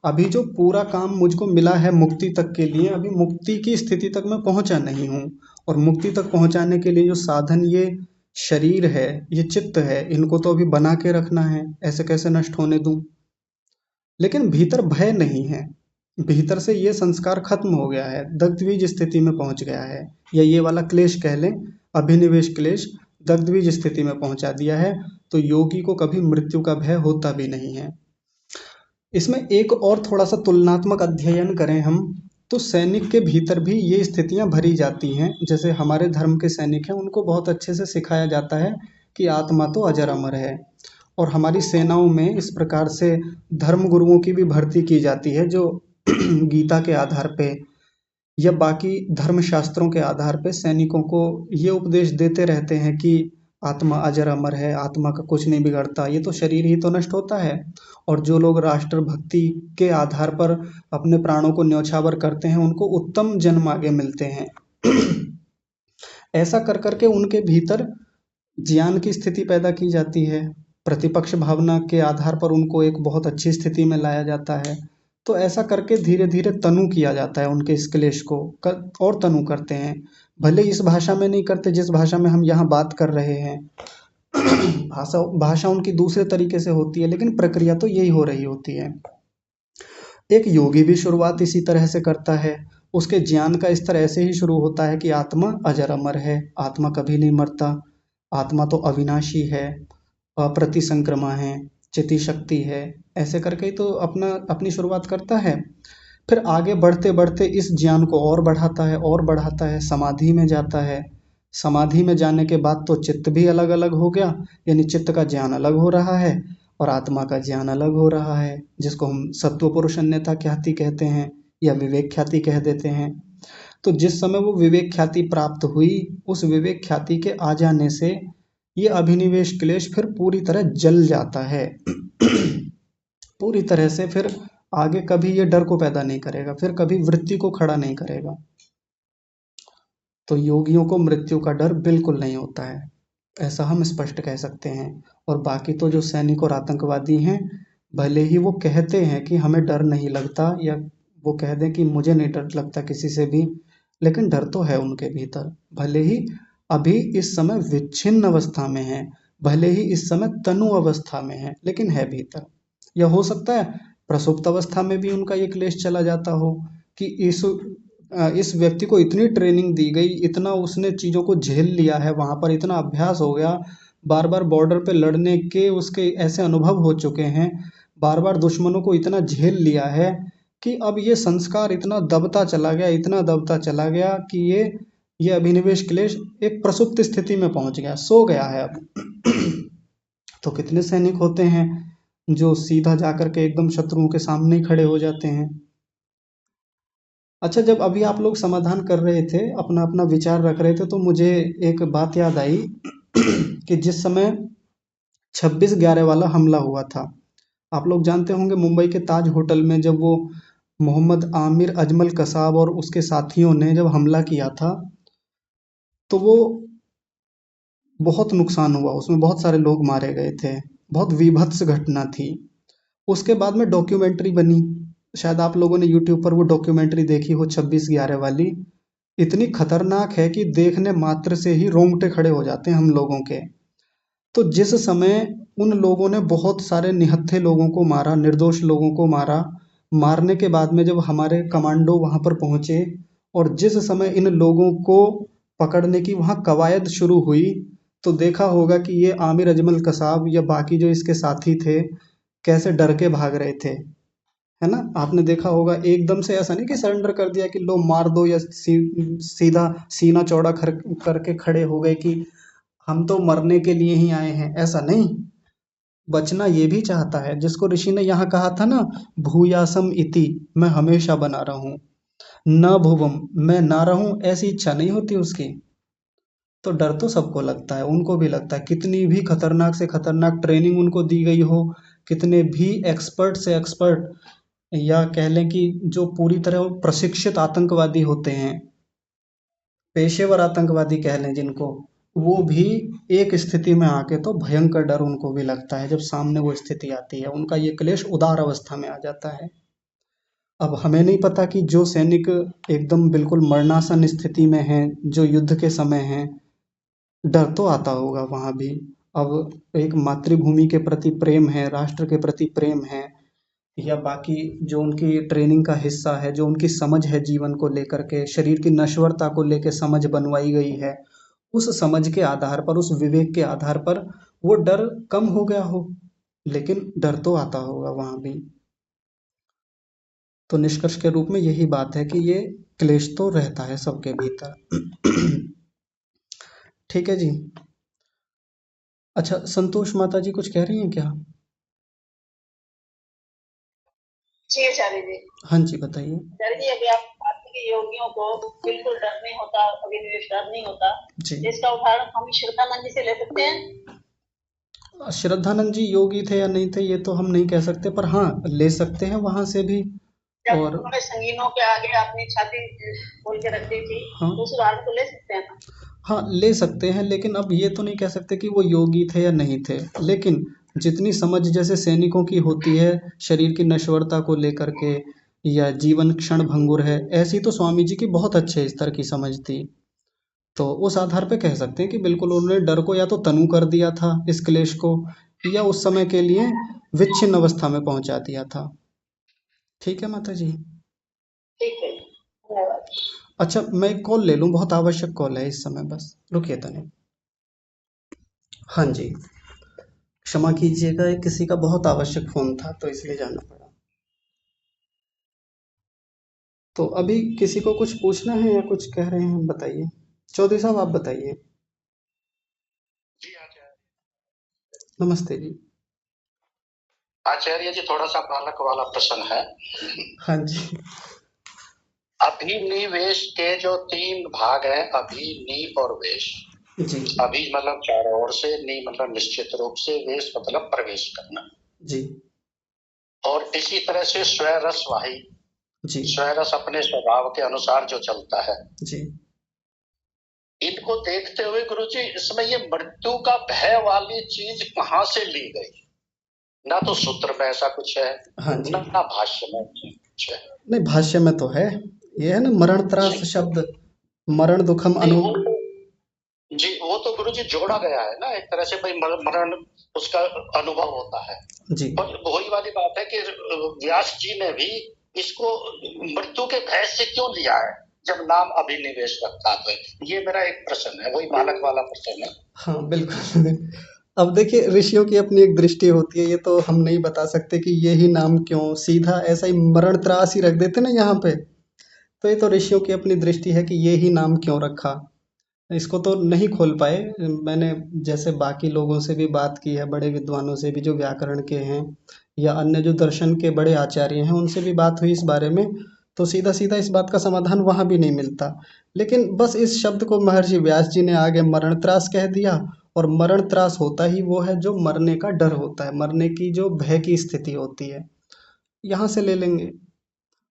अभी जो पूरा काम मुझको मिला है मुक्ति तक के लिए, अभी मुक्ति की स्थिति तक मैं पहुंचा नहीं हूँ। और मुक्ति तक पहुंचाने के लिए जो साधन ये शरीर है, ये चित्त है, इनको तो अभी बना के रखना है, ऐसे कैसे नष्ट होने दूं। लेकिन भीतर भय नहीं है, भीतर से ये संस्कार खत्म हो गया है, दग्धबीज स्थिति में पहुंच गया है, या ये वाला क्लेश कह लें, अभिनिवेश क्लेश दग्धबीज स्थिति में पहुंचा दिया है। तो योगी को कभी मृत्यु का भय होता भी नहीं है। इसमें एक और थोड़ा सा तुलनात्मक अध्ययन करें हम, तो सैनिक के भीतर भी ये स्थितियां भरी जाती हैं। जैसे हमारे धर्म के सैनिक हैं, उनको बहुत अच्छे से सिखाया जाता है कि आत्मा तो अजर अमर है। और हमारी सेनाओं में इस प्रकार से धर्म गुरुओं की भी भर्ती की जाती है, जो गीता के आधार पे या बाकी धर्म शास्त्रों के आधार पे सैनिकों को ये उपदेश देते रहते हैं कि आत्मा अजर अमर है, आत्मा का कुछ नहीं बिगड़ता, ये तो शरीर ही तो नष्ट होता है। और जो लोग राष्ट्र भक्ति के आधार पर अपने प्राणों को न्यौछावर करते हैं, उनको उत्तम जन्म आगे मिलते हैं। ऐसा कर करके उनके भीतर ज्ञान की स्थिति पैदा की जाती है, प्रतिपक्ष भावना के आधार पर उनको एक बहुत अच्छी स्थिति में लाया जाता है। तो ऐसा करके धीरे धीरे तनु किया जाता है उनके इस क्लेश को, और तनु करते हैं। भले इस भाषा में नहीं करते जिस भाषा में हम यहाँ बात कर रहे हैं, भाषा उनकी दूसरे तरीके से होती है, लेकिन प्रक्रिया तो यही हो रही होती है। एक योगी भी शुरुआत इसी तरह से करता है। उसके ज्ञान का स्तर ऐसे ही शुरू होता है कि आत्मा अजर अमर है, आत्मा कभी नहीं मरता, आत्मा तो अविनाशी है, अप्रतिसंक्रमा है, चिति शक्ति है। ऐसे करके ही तो अपनी शुरुआत करता है। फिर आगे बढ़ते बढ़ते इस ज्ञान को और बढ़ाता है, और बढ़ाता है, समाधि में जाता है। समाधि में जाने के बाद तो चित्त भी अलग अलग हो गया, यानी चित्त का ज्ञान अलग हो रहा है और आत्मा का ज्ञान अलग हो रहा है, जिसको हम सत्व पुरुष अन्यथा ख्याति कहते हैं या विवेक ख्याति कह देते हैं। तो जिस समय वो विवेक ख्याति प्राप्त हुई, उस विवेक ख्याति के आ जाने से ये अभिनिवेश क्लेश फिर पूरी तरह जल जाता है। पूरी तरह से फिर आगे कभी ये डर को पैदा नहीं करेगा, फिर कभी वृत्ति को खड़ा नहीं करेगा। तो योगियों को मृत्यु का डर बिल्कुल नहीं होता है, ऐसा हम स्पष्ट कह सकते हैं। और बाकी तो जो सैनिक और आतंकवादी हैं, भले ही वो कहते हैं कि हमें डर नहीं लगता, या वो कह दें कि मुझे नहीं डर लगता किसी से भी, लेकिन डर तो है उनके भीतर। भले ही अभी इस समय विच्छिन्न अवस्था में है, भले ही इस समय तनु अवस्था में है, लेकिन है भीतर। या हो सकता है प्रसुप्त अवस्था में भी उनका ये क्लेश चला जाता हो कि इस व्यक्ति को इतनी ट्रेनिंग दी गई, इतना उसने चीज़ों को झेल लिया है, वहाँ पर इतना अभ्यास हो गया, बार बार बॉर्डर पे लड़ने के उसके ऐसे अनुभव हो चुके हैं, बार बार दुश्मनों को इतना झेल लिया है कि अब ये संस्कार इतना दबता चला गया, इतना दबता चला गया कि ये अभिनिवेश क्लेश एक प्रसुप्त स्थिति में पहुंच गया, सो गया है अब। तो कितने सैनिक होते हैं जो सीधा जाकर के एकदम शत्रुओं के सामने ही खड़े हो जाते हैं। अच्छा, जब अभी आप लोग समाधान कर रहे थे, अपना अपना विचार रख रहे थे, तो मुझे एक बात याद आई कि जिस समय 26/11 वाला हमला हुआ था, आप लोग जानते होंगे मुंबई के ताज होटल में जब वो मोहम्मद आमिर अजमल कसाब और उसके साथियों ने जब हमला किया था, तो वो बहुत नुकसान हुआ, उसमें बहुत सारे लोग मारे गए थे, बहुत विभत्स घटना थी। उसके बाद में डॉक्यूमेंट्री बनी, शायद आप लोगों ने यूट्यूब पर वो डॉक्यूमेंट्री देखी हो, 26/11 वाली। इतनी खतरनाक है कि देखने मात्र से ही रोंगटे खड़े हो जाते हैं हम लोगों के। तो जिस समय उन लोगों ने बहुत सारे निहत्थे लोगों को मारा, निर्दोष लोगों को मारा, मारने के बाद में जब हमारे कमांडो वहां पर पहुंचे और जिस समय इन लोगों को पकड़ने की वहां कवायद शुरू हुई, तो देखा होगा कि ये आमिर अजमल कसाब या बाकी जो इसके साथी थे कैसे डर के भाग रहे थे, है ना। आपने देखा होगा एकदम से ऐसा नहीं कि सरेंडर कर दिया कि लो मार दो, या सीधा सीना चौड़ा करके खड़े हो गए कि हम तो मरने के लिए ही आए हैं, ऐसा नहीं। बचना ये भी चाहता है, जिसको ऋषि ने यहाँ कहा था ना, भूयासम इति, मैं हमेशा बना रहूं, न भुवम, मैं ना रहूं, ऐसी इच्छा नहीं होती उसकी। तो डर तो सबको लगता है, उनको भी लगता है, कितनी भी खतरनाक से खतरनाक ट्रेनिंग उनको दी गई हो, कितने भी एक्सपर्ट से एक्सपर्ट, या कह लें कि जो पूरी तरह प्रशिक्षित आतंकवादी होते हैं, पेशेवर आतंकवादी कह लें जिनको, वो भी एक स्थिति में आके तो भयंकर डर उनको भी लगता है। जब सामने वो स्थिति आती है, उनका ये क्लेश उदार अवस्था में आ जाता है। अब हमें नहीं पता कि जो सैनिक एकदम बिल्कुल मरणासन स्थिति में हैं, जो युद्ध के समय हैं, डर तो आता होगा वहां भी। अब एक मातृभूमि के प्रति प्रेम है, राष्ट्र के प्रति प्रेम है, या बाकी जो उनकी ट्रेनिंग का हिस्सा है, जो उनकी समझ है जीवन को लेकर के, शरीर की नश्वरता को लेकर समझ बनवाई गई है, उस समझ के आधार पर, उस विवेक के आधार पर वो डर कम हो गया हो, लेकिन डर तो आता होगा वहां भी। तो निष्कर्ष के रूप में यही बात है कि ये क्लेश तो रहता है सबके भीतर। ठीक है जी। अच्छा, संतोष माता जी कुछ कह रही हैं क्या? जी आचार्य जी। हाँ जी, बताइए। आचार्य जी, अभी आप बात की कि योगियों को बिल्कुल डर नहीं होता, अभिनिवेश डर नहीं होता, जी। इसका उदाहरण हम श्रद्धानंद जी से ले सकते हैं। श्रद्धानंद जी योगी थे या नहीं थे ये तो हम नहीं कह सकते, पर हाँ ले सकते हैं वहां से भी। जब और उन्होंने संगीनों के आगे अपनी छाती खोल के रख दी थी, हाँ, तो उस उदाहरण को ले सकते हैं ना? हाँ ले सकते हैं, लेकिन अब ये तो नहीं कह सकते कि वो योगी थे या नहीं थे। लेकिन जितनी समझ जैसे सैनिकों की होती है शरीर की नश्वरता को लेकर के, या जीवन क्षण भंगुर है, ऐसी तो स्वामी जी की बहुत अच्छे स्तर की समझ थी। तो उस आधार पे कह सकते हैं कि बिल्कुल उन्होंने डर को या तो तनु कर दिया था इस क्लेश को, या उस समय के लिए विच्छिन्न अवस्था में पहुंचा दिया था। ठीक है माता जी। ठीक है, धन्यवाद। अच्छा, मैं एक कॉल ले लूं, बहुत आवश्यक कॉल है इस समय, बस रुकिए तने। हाँ जी, क्षमा कीजिएगा, ये किसी का बहुत आवश्यक फोन था तो इसलिए जाना पड़ा। तो अभी किसी को कुछ पूछना है या कुछ कह रहे हैं, बताइए। चौधरी साहब आप बताइए। जी आचार्य। नमस्ते जी। आचार्य जी, थोड़ा सा बालक वाला प्रश्न है। हाँ जी। अभिनिवेश के जो 3 भाग हैं, अभि, नि और वेश। जी। अभि मतलब चारों ओर से, नि मतलब निश्चित रूप से, वेश मतलब प्रवेश करना जी। और इसी तरह से स्वरस वाही जी। स्वरस अपने स्वभाव के अनुसार जो चलता है जी। इनको देखते हुए गुरुजी, इसमें ये मृत्यु का भय वाली चीज कहाँ से ली गई? ना तो सूत्र में ऐसा कुछ है, हाँ जी। ना भाष्य में कुछ है। नहीं, भाष्य में तो है, ये है ना मरण त्रास शब्द, मरण दुखम अनु। जी, वो तो गुरुजी जोड़ा गया है ना एक तरह से, भाई मरण उसका अनुभव होता है जी। और वही वाली बात है कि व्यास जी ने भी इसको मृत्यु के भय से क्यों लिया है जब नाम अभिनिवेश रखा? तो ये मेरा एक प्रश्न है, वही बालक वाला प्रश्न है। हाँ बिल्कुल। अब देखिए, ऋषियों की अपनी एक दृष्टि होती है, ये तो हम नहीं बता सकते कि ये ही नाम क्यों, सीधा ऐसा ही मरण त्रास ही रख देते ना यहाँ पे। तो ये तो ऋषियों की अपनी दृष्टि है कि ये ही नाम क्यों रखा, इसको तो नहीं खोल पाए। मैंने जैसे बाकी लोगों से भी बात की है, बड़े विद्वानों से भी जो व्याकरण के हैं, या अन्य जो दर्शन के बड़े आचार्य हैं, उनसे भी बात हुई इस बारे में, तो सीधा सीधा इस बात का समाधान वहाँ भी नहीं मिलता। लेकिन बस इस शब्द को महर्षि व्यास जी ने आगे मरण त्रास कह दिया, और मरण त्रास होता ही वो है जो मरने का डर होता है, मरने की जो भय की स्थिति होती है, यहाँ से ले लेंगे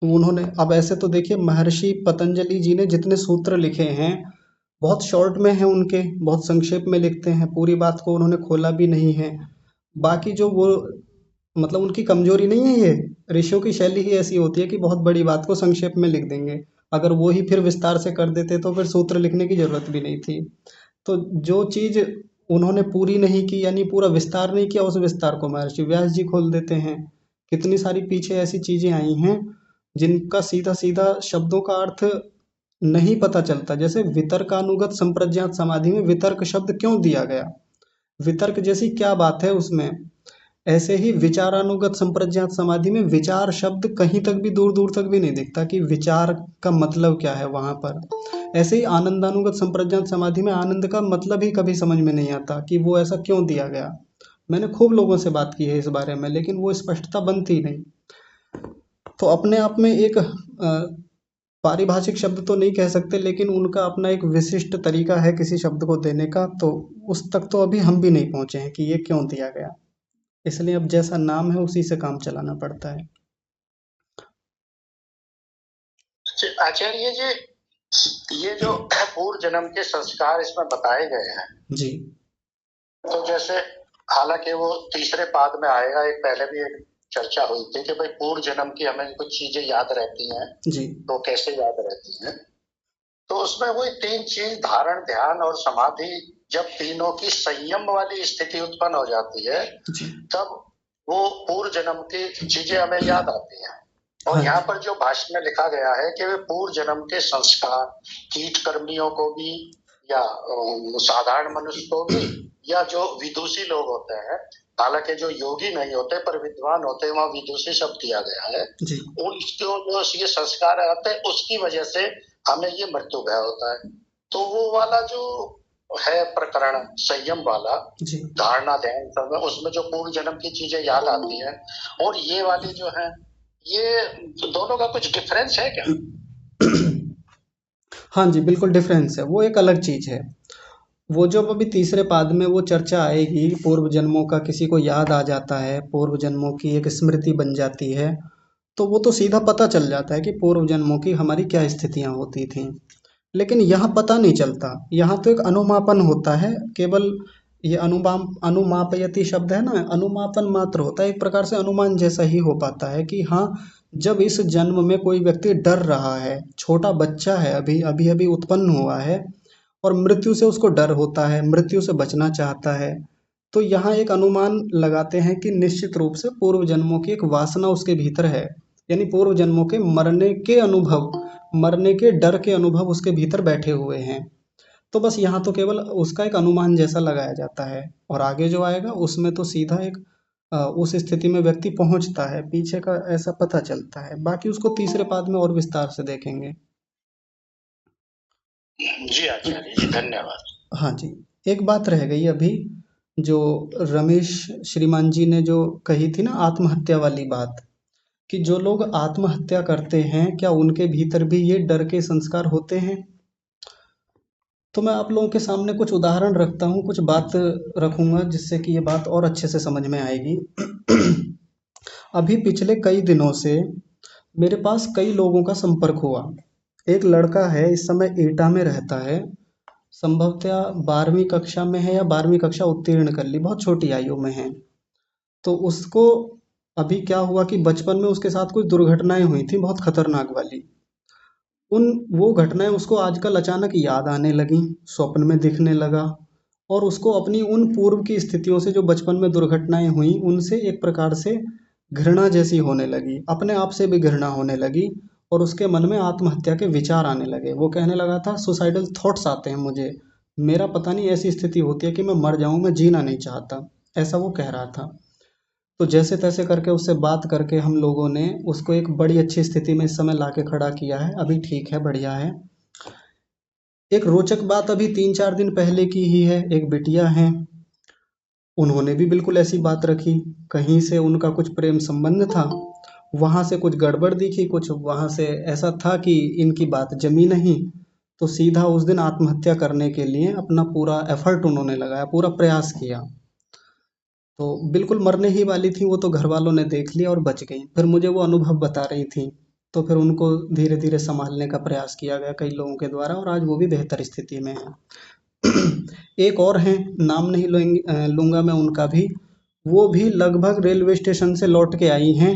उन्होंने। अब ऐसे तो देखिए, महर्षि पतंजलि जी ने जितने सूत्र लिखे हैं बहुत शॉर्ट में है उनके, बहुत संक्षेप में लिखते हैं, पूरी बात को उन्होंने खोला भी नहीं है। बाकी जो वो, मतलब उनकी कमजोरी नहीं है ये, ऋषियों की शैली ही ऐसी होती है कि बहुत बड़ी बात को संक्षेप में लिख देंगे। अगर वो ही फिर विस्तार से कर देते तो फिर सूत्र लिखने की जरूरत भी नहीं थी। तो जो चीज उन्होंने पूरी नहीं की, यानी पूरा विस्तार नहीं किया, उस विस्तार को महर्षि व्यास जी खोल देते हैं। कितनी सारी पीछे ऐसी चीजें आई हैं जिनका सीधा सीधा शब्दों का अर्थ नहीं पता चलता। जैसे वितर्कानुगत संप्रज्ञात समाधि में वितर्क शब्द क्यों दिया गया, वितर्क जैसी क्या बात है उसमें? ऐसे ही विचारानुगत संप्रज्ञात समाधि में विचार शब्द कहीं तक भी दूर दूर तक भी नहीं दिखता कि विचार का मतलब क्या है वहां पर। ऐसे ही आनंदानुगत संप्रज्ञात समाधि में आनंद का मतलब ही कभी समझ में नहीं आता कि वो ऐसा क्यों दिया गया। मैंने खूब लोगों से बात की है इस बारे में, लेकिन वो स्पष्टता बनती नहीं। तो अपने आप में एक पारिभाषिक शब्द तो नहीं कह सकते, लेकिन उनका अपना एक विशिष्ट तरीका है किसी शब्द को देने का, तो उस तक तो अभी हम भी नहीं पहुंचे हैं कि ये क्यों दिया गया। इसलिए अब जैसा नाम है उसी से काम चलाना पड़ता है। आचार्य जी, ये जो पूर्व जन्म के संस्कार इसमें बताए गए हैं जी, तो जैसे हालांकि वो तीसरे पाद में आएगा, एक पहले भी एक चर्चा हुई थी कि भाई पूर्व जन्म की हमें कुछ चीजें याद रहती हैं जी, तो कैसे याद रहती हैं। तो उसमें वही 3 चीज धारण, ध्यान और समाधि, जब तीनों की संयम वाली स्थिति उत्पन्न हो जाती है तब वो पूर्व जन्म की चीजें हमें याद आती हैं। और हाँ यहाँ पर जो भाष्य में लिखा गया है कि वे पूर्व जन्म के संस्कार कीट कर्मियों को भी या साधारण मनुष्य को भी या जो विदुषी लोग होते हैं, हालांकि जो योगी नहीं होते पर विद्वान होते हैं, वहाँ विदुषी शब्द दिया गया है, उनको जो ये संस्कार आते हैं उसकी वजह से हमें ये मृत्यु भय होता है। तो वो वाला जो है प्रकरण संयम वाला, धारणा ध्यान सब, उसमें जो पूर्व जन्म की चीजें याद आती हैं, और ये वाली जो है, ये दोनों का कुछ डिफरेंस है क्या? हाँ जी, बिल्कुल डिफरेंस है, वो एक अलग चीज है। वो जो अभी तीसरे पाद में वो चर्चा आएगी, पूर्व जन्मों का किसी को याद आ जाता है, पूर्व जन्मों की एक स्मृति बन जाती है, तो वो तो सीधा पता चल जाता है कि पूर्व जन्मों की हमारी क्या स्थितियां होती थी। लेकिन यहाँ पता नहीं चलता, यहाँ तो एक अनुमापन होता है केवल। ये अनुमापयति शब्द है ना, अनुमापन मात्र होता है, एक प्रकार से अनुमान जैसा ही हो पाता है कि हाँ, जब इस जन्म में कोई व्यक्ति डर रहा है, छोटा बच्चा है, अभी अभी अभी उत्पन्न हुआ है और मृत्यु से उसको डर होता है, मृत्यु से बचना चाहता है, तो यहाँ एक अनुमान लगाते हैं कि निश्चित रूप से पूर्व जन्मों की एक वासना उसके भीतर है, यानी पूर्व जन्मों के मरने के अनुभव, मरने के डर के अनुभव उसके भीतर बैठे हुए हैं। तो बस यहाँ तो केवल उसका एक अनुमान जैसा लगाया जाता है, और आगे जो आएगा उसमें तो सीधा एक उस स्थिति में व्यक्ति पहुंचता है, पीछे का ऐसा पता चलता है। बाकी उसको तीसरे पाद में और विस्तार से देखेंगे। जी आचार्य जी, धन्यवाद। हाँ जी, एक बात रह गई अभी, जो रमेश श्रीमान जी ने जो कही थी ना आत्महत्या वाली बात, कि जो लोग आत्महत्या करते हैं क्या उनके भीतर भी ये डर के संस्कार होते हैं। तो मैं आप लोगों के सामने कुछ उदाहरण रखता हूँ, कुछ बात रखूंगा जिससे कि ये बात और अच्छे से समझ में आएगी। अभी पिछले कई दिनों से मेरे पास कई लोगों का संपर्क हुआ। एक लड़का है, इस समय एटा में रहता है, संभवतः 12वीं कक्षा में है या 12वीं कक्षा उत्तीर्ण कर ली, बहुत छोटी आयु में है। तो उसको अभी क्या हुआ कि बचपन में उसके साथ कुछ दुर्घटनाएं हुई थी बहुत खतरनाक वाली। वो घटनाएं उसको आजकल अचानक याद आने लगी, स्वप्न में दिखने लगा, और उसको अपनी उन पूर्व की स्थितियों से जो बचपन में दुर्घटनाएं हुई उनसे एक प्रकार से घृणा जैसी होने लगी, अपने आप से भी घृणा होने लगी, और उसके मन में आत्महत्या के विचार आने लगे। वो कहने लगा था सुसाइडल थॉट्स आते हैं मुझे, मेरा पता नहीं ऐसी स्थिति होती है कि मैं मर जाऊं, मैं जीना नहीं चाहता, ऐसा वो कह रहा था। तो जैसे तैसे करके उससे बात करके हम लोगों ने उसको एक बड़ी अच्छी स्थिति में इस समय लाके खड़ा किया है, अभी ठीक है, बढ़िया है। एक रोचक बात अभी 3-4 दिन पहले की ही है, एक बिटिया है, उन्होंने भी बिल्कुल ऐसी बात रखी, कहीं से उनका कुछ प्रेम संबंध था, वहां से कुछ गड़बड़ दिखी, कुछ वहां से ऐसा था कि इनकी बात जमी नहीं, तो सीधा उस दिन आत्महत्या करने के लिए अपना पूरा एफर्ट उन्होंने लगाया, पूरा प्रयास किया। तो बिल्कुल मरने ही वाली थी वो, तो घर वालों ने देख लिया और बच गई। फिर मुझे वो अनुभव बता रही थी, तो फिर उनको धीरे धीरे संभालने का प्रयास किया गया कई लोगों के द्वारा, और आज वो भी बेहतर स्थिति में है। एक और हैं, नाम नहीं लूँगा मैं उनका भी, वो भी लगभग रेलवे स्टेशन से लौट के आई हैं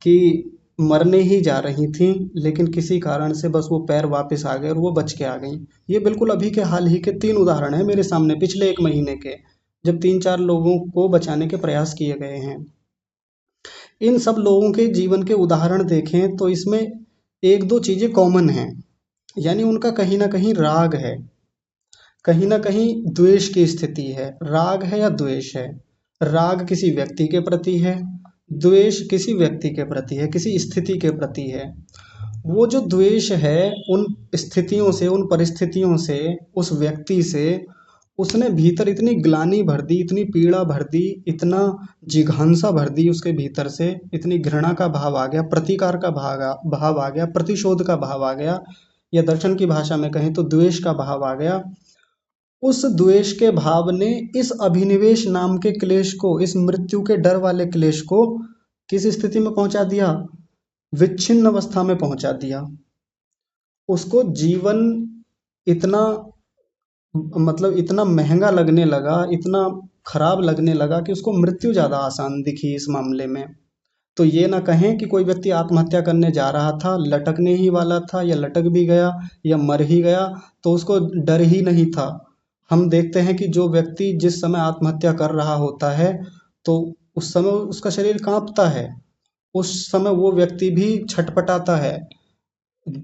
कि मरने ही जा रही थी, लेकिन किसी कारण से बस वो पैर वापस आ गए और वो बच के आ गई। ये बिल्कुल अभी के हाल ही के 3 उदाहरण हैं मेरे सामने, पिछले 1 महीने के, जब 3-4 लोगों को बचाने के प्रयास किए गए हैं। इन सब लोगों के जीवन के उदाहरण देखें तो इसमें 1-2 चीज़ें कॉमन हैं, यानी उनका कहीं ना कहीं राग है, कहीं ना कहीं द्वेष की स्थिति है, राग है या द्वेष है। राग किसी व्यक्ति के प्रति है, द्वेष किसी व्यक्ति के प्रति है, किसी स्थिति के प्रति है। वो जो द्वेष है उन स्थितियों से, उन परिस्थितियों से, उस व्यक्ति से उसने भीतर इतनी ग्लानि भर दी, इतनी पीड़ा भर दी, इतना जिघांसा भर दी उसके भीतर से, इतनी घृणा का भाव आ गया, प्रतिकार का भाव आ गया, प्रतिशोध का भाव आ गया, या दर्शन की भाषा में कहें तो द्वेष का भाव आ गया। उस द्वेष के भाव ने इस अभिनिवेश नाम के क्लेश को, इस मृत्यु के डर वाले क्लेश को किस स्थिति में पहुंचा दिया? विच्छिन्न अवस्था में पहुंचा दिया। उसको जीवन इतना मतलब इतना महंगा लगने लगा, इतना खराब लगने लगा कि उसको मृत्यु ज़्यादा आसान दिखी इस मामले में। तो ये ना कहें कि कोई व्यक्ति आत्महत्या करने जा रहा था, लटकने ही वाला था या लटक भी गया या मर ही गया, तो उसको डर ही नहीं था। हम देखते हैं कि जो व्यक्ति जिस समय आत्महत्या कर रहा होता है तो उस समय उसका शरीर कांपता है, उस समय वो व्यक्ति भी छटपटाता है।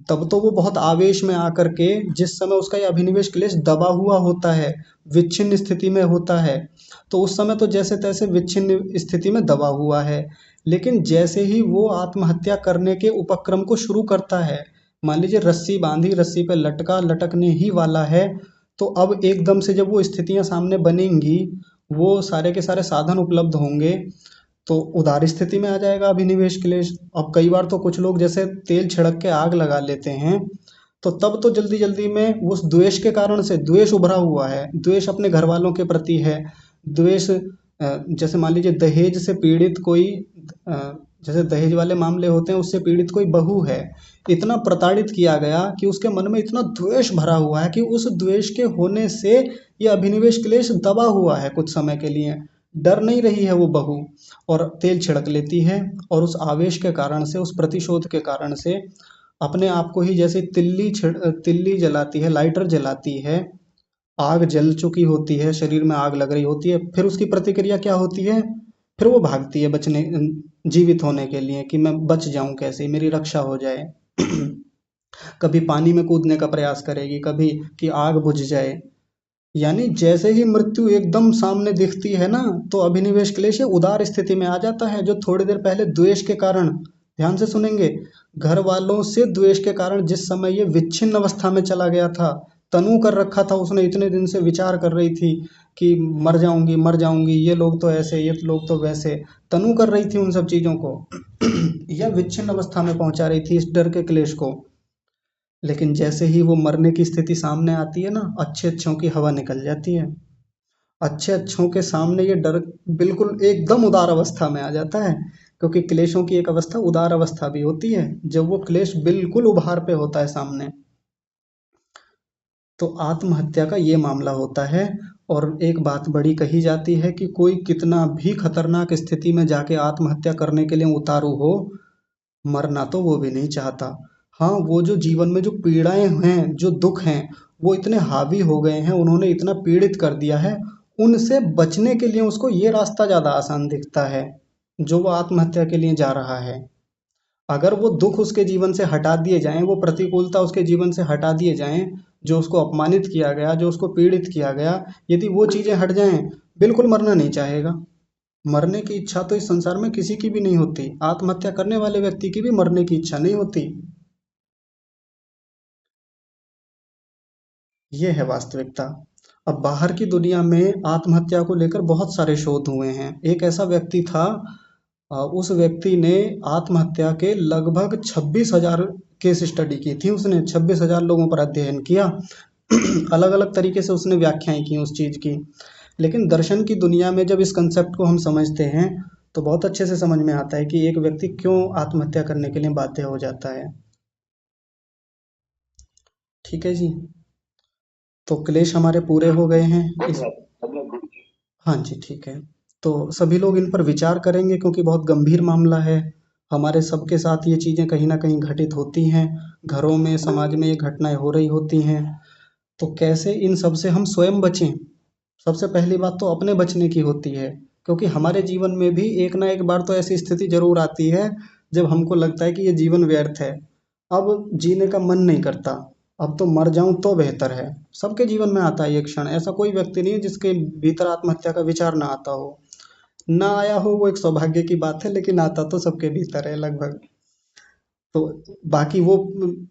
तब तो वो बहुत आवेश में आकर के, जिस समय उसका ये अभिनिवेश क्लेश दबा हुआ होता है, विच्छिन्न स्थिति में होता है, तो उस समय तो जैसे तैसे विच्छिन्न स्थिति में दबा हुआ है। लेकिन जैसे ही वो आत्महत्या करने के उपक्रम को शुरू करता है, मान लीजिए रस्सी बांधी, रस्सी पे लटका, लटकने ही वाला है, तो अब एकदम से जब वो स्थितियां सामने बनेंगी, वो सारे के सारे साधन उपलब्ध होंगे, तो उदार स्थिति में आ जाएगा अभिनिवेश क्लेश। अब कई बार तो कुछ लोग जैसे तेल छिड़क के आग लगा लेते हैं, तो तब तो जल्दी जल्दी में उस द्वेष के कारण से, द्वेष उभरा हुआ है, द्वेष अपने घर वालों के प्रति है, द्वेष जैसे मान लीजिए दहेज से पीड़ित कोई, जैसे दहेज वाले मामले होते हैं, उससे पीड़ित कोई बहू है, इतना प्रताड़ित किया गया कि उसके मन में इतना द्वेष भरा हुआ है कि उस द्वेष के होने से ये अभिनिवेश क्लेश दबा हुआ है कुछ समय के लिए। डर नहीं रही है वो बहू और तेल छिड़क लेती है, और उस आवेश के कारण से, उस प्रतिशोध के कारण से अपने आप को ही जैसे तिल्ली जलाती है, लाइटर जलाती है, आग जल चुकी होती है, शरीर में आग लग रही होती है, फिर उसकी प्रतिक्रिया क्या होती है? फिर वो भागती है बचने, जीवित होने के लिए, कि मैं बच जाऊं कैसे, मेरी रक्षा हो जाए। कभी पानी में कूदने का प्रयास करेगी, कभी कि आग बुझ जाए। यानी जैसे ही मृत्यु एकदम सामने दिखती है ना, तो अभिनिवेश क्लेश उदार स्थिति में आ जाता है। जो थोड़ी देर पहले द्वेष के कारण, ध्यान से सुनेंगे, घर वालों से द्वेष के कारण जिस समय ये विच्छिन्न अवस्था में चला गया था, तनु कर रखा था उसने, इतने दिन से विचार कर रही थी कि मर जाऊंगी मर जाऊंगी, ये लोग तो ऐसे, ये लोग तो वैसे, तनु कर रही थी उन सब चीजों को यह विच्छिन्न अवस्था में पहुंचा रही थी इस डर के क्लेश को। लेकिन जैसे ही वो मरने की स्थिति सामने आती है ना, अच्छे अच्छों की हवा निकल जाती है। अच्छे अच्छों के सामने ये डर बिल्कुल एकदम उदार अवस्था में आ जाता है, क्योंकि क्लेशों की एक अवस्था उदार अवस्था भी होती है, जब वो क्लेश बिल्कुल उभार पे होता है सामने। तो आत्महत्या का ये मामला होता है। और एक बात बड़ी कही जाती है कि कोई कितना भी खतरनाक स्थिति में जाके आत्महत्या करने के लिए उतारू हो, मरना तो वो भी नहीं चाहता। हाँ, वो जो जीवन में जो पीड़ाएं हैं, जो दुख हैं, वो इतने हावी हो गए हैं, उन्होंने इतना पीड़ित कर दिया है, उनसे बचने के लिए उसको ये रास्ता ज़्यादा आसान दिखता है जो वो आत्महत्या के लिए जा रहा है। अगर वो दुख उसके जीवन से हटा दिए जाएं, वो प्रतिकूलता उसके जीवन से हटा दिए जाएं, जो उसको अपमानित किया गया, जो उसको पीड़ित किया गया, यदि वो चीज़ें हट जाएं, बिल्कुल मरना नहीं चाहेगा। मरने की इच्छा तो इस संसार में किसी की भी नहीं होती, आत्महत्या करने वाले व्यक्ति की भी मरने की इच्छा नहीं होती। ये है वास्तविकता। अब बाहर की दुनिया में आत्महत्या को लेकर बहुत सारे शोध हुए हैं। एक ऐसा व्यक्ति था, उस व्यक्ति ने आत्महत्या के लगभग 26,000 केस स्टडी की थी। उसने 26,000 लोगों पर अध्ययन किया अलग अलग तरीके से उसने व्याख्याएं की उस चीज़ की। लेकिन दर्शन की दुनिया में जब इस कंसेप्ट को हम समझते हैं तो बहुत अच्छे से समझ में आता है कि एक व्यक्ति क्यों आत्महत्या करने के लिए बाध्य हो जाता है। ठीक है जी, तो क्लेश हमारे पूरे हो गए हैं हाँ जी, ठीक है। तो सभी लोग इन पर विचार करेंगे, क्योंकि बहुत गंभीर मामला है। हमारे सबके साथ ये चीज़ें कहीं ना कहीं घटित होती हैं, घरों में, समाज में ये घटनाएं हो रही होती हैं। तो कैसे इन सब से हम स्वयं बचें? सबसे पहली बात तो अपने बचने की होती है, क्योंकि हमारे जीवन में भी एक ना एक बार तो ऐसी स्थिति जरूर आती है जब हमको लगता है कि ये जीवन व्यर्थ है, अब जीने का मन नहीं करता, अब तो मर जाऊं तो बेहतर है। सबके जीवन में आता है ये क्षण, ऐसा कोई व्यक्ति नहीं है जिसके भीतर आत्महत्या का विचार ना आता हो। ना आया हो वो एक सौभाग्य की बात है, लेकिन आता तो सबके भीतर है लगभग। तो बाकी वो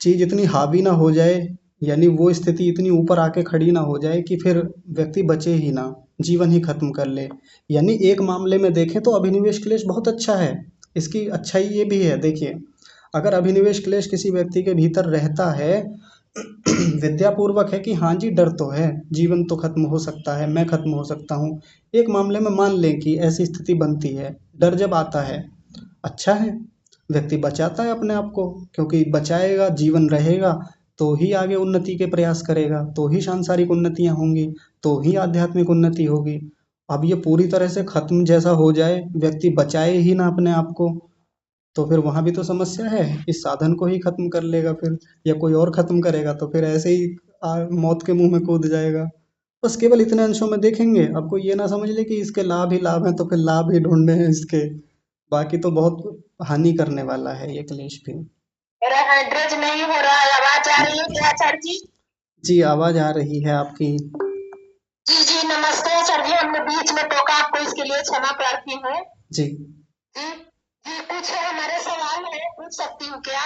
चीज इतनी हावी ना हो जाए, यानी वो स्थिति इतनी ऊपर आके खड़ी ना हो जाए कि फिर व्यक्ति बचे ही ना, जीवन ही खत्म कर ले। यानी एक मामले में देखें तो अभिनिवेश क्लेश बहुत अच्छा है। इसकी अच्छाई ये भी है, देखिए, अगर अभिनिवेश क्लेश किसी व्यक्ति के भीतर रहता है विद्यापूर्वक है कि हाँ जी डर तो है, जीवन तो खत्म हो सकता है, मैं खत्म हो सकता हूँ, एक मामले में मान लें कि ऐसी स्थिति बनती है, डर जब आता है, अच्छा है, व्यक्ति बचाता है अपने आप को, क्योंकि बचाएगा, जीवन रहेगा तो ही आगे उन्नति के प्रयास करेगा, तो ही सांसारिक उन्नतियां होंगी, तो ही आध्यात्मिक उन्नति होगी। अब ये पूरी तरह से खत्म जैसा हो जाए, व्यक्ति बचाए ही ना अपने आप को, तो फिर वहां भी तो समस्या है, इस साधन को ही खत्म कर लेगा फिर, या कोई और खत्म करेगा तो फिर ऐसे ही मौत के मुंह में कूद जाएगा। बस केवल इतने अंशों में देखेंगे, आपको ये ना समझ ले कि इसके लाभ ही लाभ हैं तो फिर लाभ ही ढूंढने हैं इसके, बाकी तो बहुत हानि करने वाला है ये क्लेश भी। मेरा हैंड्रेज नहीं हो रहा है, आवाज आ रही है क्या आचार्य जी? जी आवाज आ रही है आपकी। जी जी नमस्ते सर जी, हमने बीच में टोका, आपको इसके लिए क्षमा प्रार्थी हूँ। जी जी जी कुछ हमारे सवाल है, पूछ सकती हूँ क्या?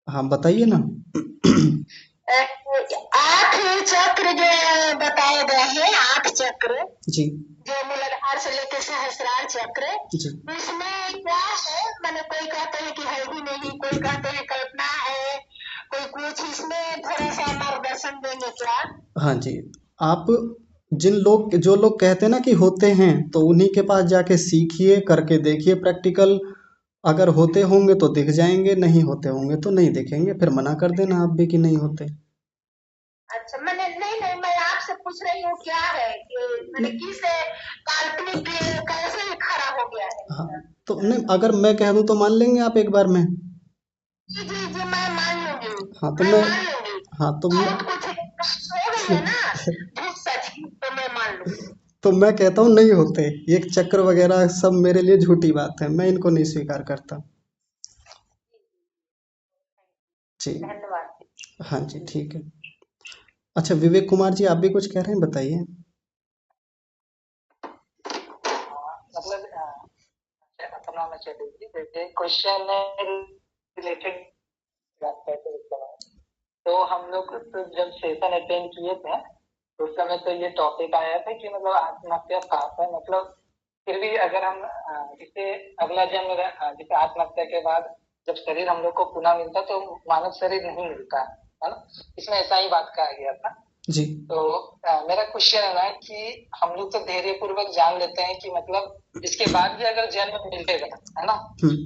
हाँ बताइए ना। 8 चक्र जो बताए गए हैं, 8 चक्र जी जो मूलाधार से लेकर सहस्रार चक्र, जी उसमें क्या है? मैंने कोई कहते हैं कि है ही नहीं, कोई कहते हैं कल्पना है, कोई कुछ, इसमें थोड़ा सा मार्गदर्शन देंगे क्या? हाँ जी, आप जो लोग कहते हैं ना कि होते हैं, तो उन्हीं के पास जाके सीखिए, करके देखिए प्रैक्टिकल, अगर होते होंगे तो दिख जाएंगे, नहीं होते होंगे तो नहीं दिखेंगे, फिर मना कर देना आप भी कि नहीं होते। अच्छा, मैंने नहीं नहीं मैं आपसे पूछ रही हूँ क्या है कि मैंने किस काल्पनिक कैसे खड़ा हो गया है? हाँ तो नहीं, अगर मैं कह दूं तो मान लेंगे आप एक बार में? जी जी जी मैं मान लूंगी, हाँ तो मैं मैं मान लूंगी, हाँ तो मैं बहुत कुछ हो गई है ना झूठ सच, तो मैं मान लूंगी। तो मैं कहता हूँ नहीं होते, ये चक्र वगैरह सब मेरे लिए झूठी बात है, मैं इनको नहीं स्वीकार करता। जी धन्यवाद। हाँ जी ठीक है। अच्छा विवेक कुमार जी, आप भी कुछ कह रहे हैं, बताइए। मतलब अपना मैं चलेगी जैसे क्वेश्चन रिलेटेड तो हम लोग तो जब सेशन अटेंड किए थे तो उस समय तो ये टॉपिक आया था कि मतलब आत्महत्या पाप है, मतलब फिर भी अगर हम इसे अगला जन्म जैसे आत्महत्या के बाद जब शरीर हम लोग को पुनः मिलता तो मानव शरीर नहीं मिलता है ना, इसमें ऐसा ही बात कहा गया था। जी तो मेरा क्वेश्चन है ना कि हम लोग तो धैर्य पूर्वक जान लेते हैं कि मतलब इसके बाद भी अगर जन्म मिलेगा है ना,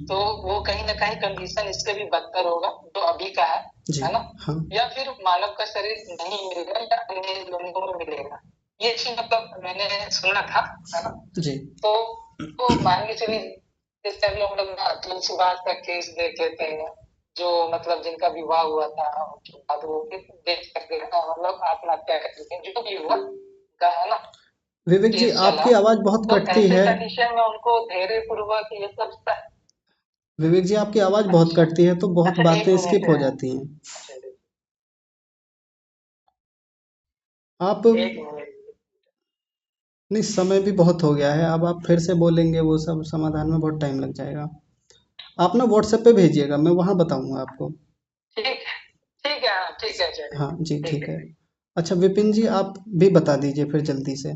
तो वो कहीं ना कहीं कंडीशन इससे भी बदतर होगा जो अभी का जी है ना, हाँ या फिर मानव का शरीर नहीं मिलेगा या अन्य लोगों में मिलेगा, ये चीज मतलब मैंने सुना था है ना। जी तो मान के चलिए जैसे हम लोग तुलसी बात का केस देखे थे, जो मतलब जिनका विवाह हुआ था उसके बाद वो देख सकते हैं मतलब आत्महत्या कर चुके हैं, जो भी हुआ का है ना विवेक जी केस चला, आपकी आवाज बहुत तो कटती ऐसे है। कंडीशन में उनको धैर्य पूर्वक ये सब विवेक जी आपकी आवाज बहुत अच्छा कटती है, तो बहुत अच्छा एक बातें स्किप मिनट हो जाती हैं। आप एक मिनट नहीं, समय भी बहुत हो गया है, अब आप फिर से बोलेंगे वो सब समाधान में बहुत टाइम लग जाएगा। आप ना व्हाट्सएप पे भेजिएगा, मैं वहाँ बताऊंगा आपको। ठीक ठीक है ठीक है चलिए हाँ जी ठीक ठीक है। है। अच्छा विपिन जी, आप भी बता दीजिए फिर जल्दी से।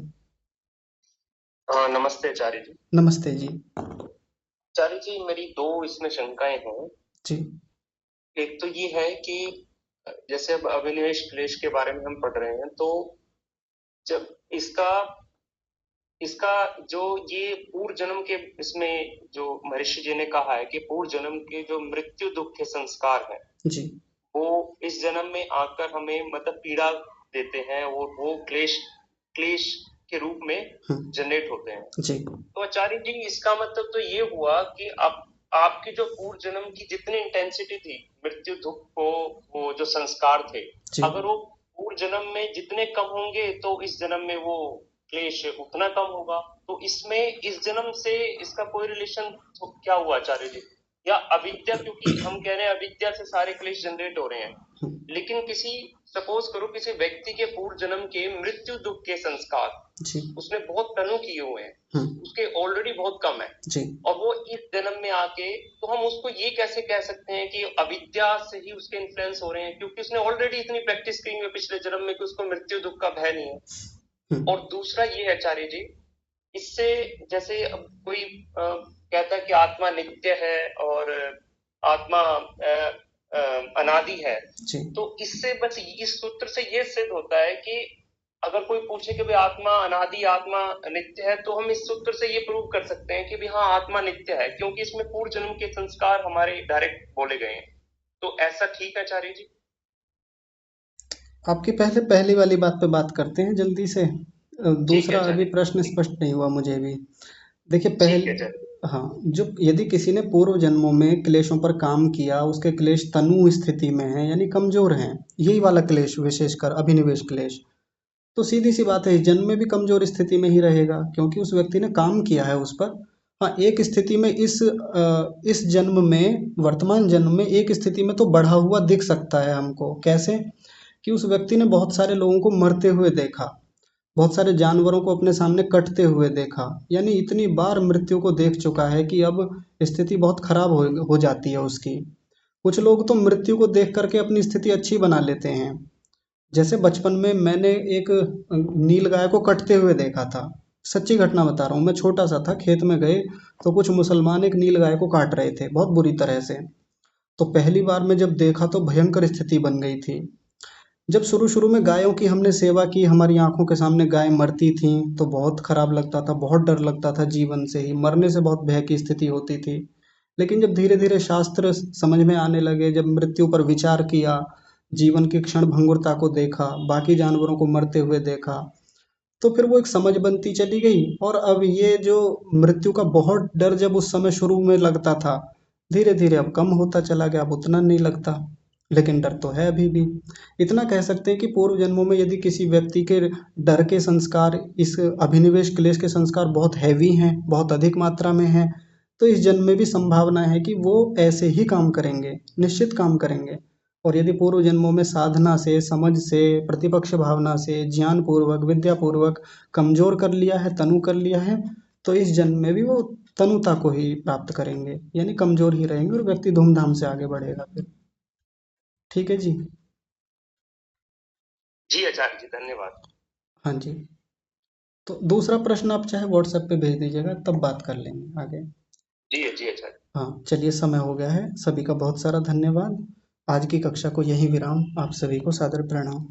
नमस्ते आचार्य जी। नमस्ते जी। आचार्य जी मेरी दो इसमें शंकाएं हैं। जी एक तो ये है कि जैसे अब अभिनिवेश क्लेश के बारे में हम पढ़ रहे हैं, तो जब इसका इसका जो ये पूर्व जन्म के, इसमें जो महर्षि जी ने कहा है कि पूर्व जन्म के जो मृत्यु दुख के संस्कार है जी वो इस जन्म में आकर हमें मतलब पीड़ा देते हैं, और वो क्लेश क्लेश के रूप में जनरेट होते हैं। जी तो आचार्य जी इसका मतलब तो ये हुआ कि अब आपकी जो पूर्व जन्म की जितनी इंटेंसिटी थी मृत्यु दुख को, वो जो संस्कार थे, जी अगर वो पूर्व जन्म में जितने कम होंगे तो इस जन्म में वो क्लेश उतना कम होगा। तो इसमें इस जन्म से इसका कोई रिलेशन तो क्या हुआ आचार्य जी? या अविद्या, क्योंकि हम कह रहे हैं अविद्या से सारे क्लेश जनरेट हो रहे हैं, लेकिन किसी सपोज करो किसी व्यक्ति के पूर्व जन्म के मृत्यु दुख के संस्कार जी उसने बहुत तनु किए हुए हैं, उसके ऑलरेडी बहुत कम है जी और वो इस जन्म में आके, तो हम उसको ये कैसे कह सकते हैं कि अविद्या से ही उसके इन्फ्लुएंस हो रहे हैं, क्योंकि उसने ऑलरेडी इतनी प्रैक्टिस की है पिछले जन्म में कि उसको मृत्यु दुख का भय नहीं है। और दूसरा ये है आचार्य जी, इससे जैसे अब कोई कहता है कि आत्मा नित्य है और आत्मा अनादि है, तो इससे बस इस सूत्र से ये सिद्ध होता है कि अगर कोई पूछे कि भाई आत्मा अनादि आत्मा नित्य है, तो हम इस सूत्र से ये प्रूव कर सकते हैं कि भाई हाँ आत्मा नित्य है, क्योंकि इसमें पूर्व जन्म के संस्कार हमारे डायरेक्ट बोले गए हैं। तो ऐसा ठीक है आचार्य जी? आपकी पहली वाली बात पे बात करते हैं जल्दी से। दूसरा अभी प्रश्न स्पष्ट नहीं हुआ मुझे भी। देखिए पहले, हाँ, जो यदि किसी ने पूर्व जन्मों में क्लेशों पर काम किया, उसके क्लेश तनु स्थिति में हैं यानी कमजोर हैं, यही वाला क्लेश विशेषकर अभिनिवेश क्लेश, तो सीधी सी बात है इस जन्म में भी कमजोर स्थिति में ही रहेगा, क्योंकि उस व्यक्ति ने काम किया है उस पर। हाँ, एक स्थिति में इस जन्म में, वर्तमान जन्म में एक स्थिति में तो बढ़ा हुआ दिख सकता है हमको। कैसे? कि उस व्यक्ति ने बहुत सारे लोगों को मरते हुए देखा, बहुत सारे जानवरों को अपने सामने कटते हुए देखा, यानी इतनी बार मृत्यु को देख चुका है कि अब स्थिति बहुत खराब हो जाती है उसकी। कुछ लोग तो मृत्यु को देख करके अपनी स्थिति अच्छी बना लेते हैं। जैसे बचपन में मैंने एक नील गाय को कटते हुए देखा था, सच्ची घटना बता रहा हूँ। मैं छोटा सा था, खेत में गए तो कुछ मुसलमान एक नील गाय को काट रहे थे बहुत बुरी तरह से। तो पहली बार में जब देखा तो भयंकर स्थिति बन गई थी। जब शुरू शुरू में गायों की हमने सेवा की, हमारी आंखों के सामने गाय मरती थी तो बहुत खराब लगता था, बहुत डर लगता था, जीवन से ही मरने से बहुत भय की स्थिति होती थी। लेकिन जब धीरे धीरे शास्त्र समझ में आने लगे, जब मृत्यु पर विचार किया, जीवन की क्षण भंगुरता को देखा, बाकी जानवरों को मरते हुए देखा, तो फिर वो एक समझ बनती चली गई। और अब ये जो मृत्यु का बहुत डर जब उस समय शुरू में लगता था, धीरे धीरे अब कम होता चला गया, अब उतना नहीं लगता, लेकिन डर तो है अभी भी। इतना कह सकते हैं कि पूर्व जन्मों में यदि किसी व्यक्ति के डर के संस्कार, इस अभिनिवेश क्लेश के संस्कार बहुत हैवी हैं, बहुत अधिक मात्रा में हैं, तो इस जन्म में भी संभावना है कि वो ऐसे ही काम करेंगे, निश्चित काम करेंगे। और यदि पूर्व जन्मों में साधना से, समझ से, प्रतिपक्ष भावना से, ज्ञान पूर्वक, विद्या पूर्वक कमजोर कर लिया है, तनु कर लिया है, तो इस जन्म में भी वो तनुता को ही प्राप्त करेंगे, यानी कमजोर ही रहेंगे और व्यक्ति धूमधाम से आगे बढ़ेगा फिर। ठीक है जी? जी आचार्य जी, धन्यवाद। हाँ जी, तो दूसरा प्रश्न आप चाहे व्हाट्सएप पे भेज दीजिएगा, तब बात कर लेंगे आगे। जी जी आचार्य। हाँ चलिए, समय हो गया है। सभी का बहुत सारा धन्यवाद। आज की कक्षा को यहीं विराम। आप सभी को सादर प्रणाम।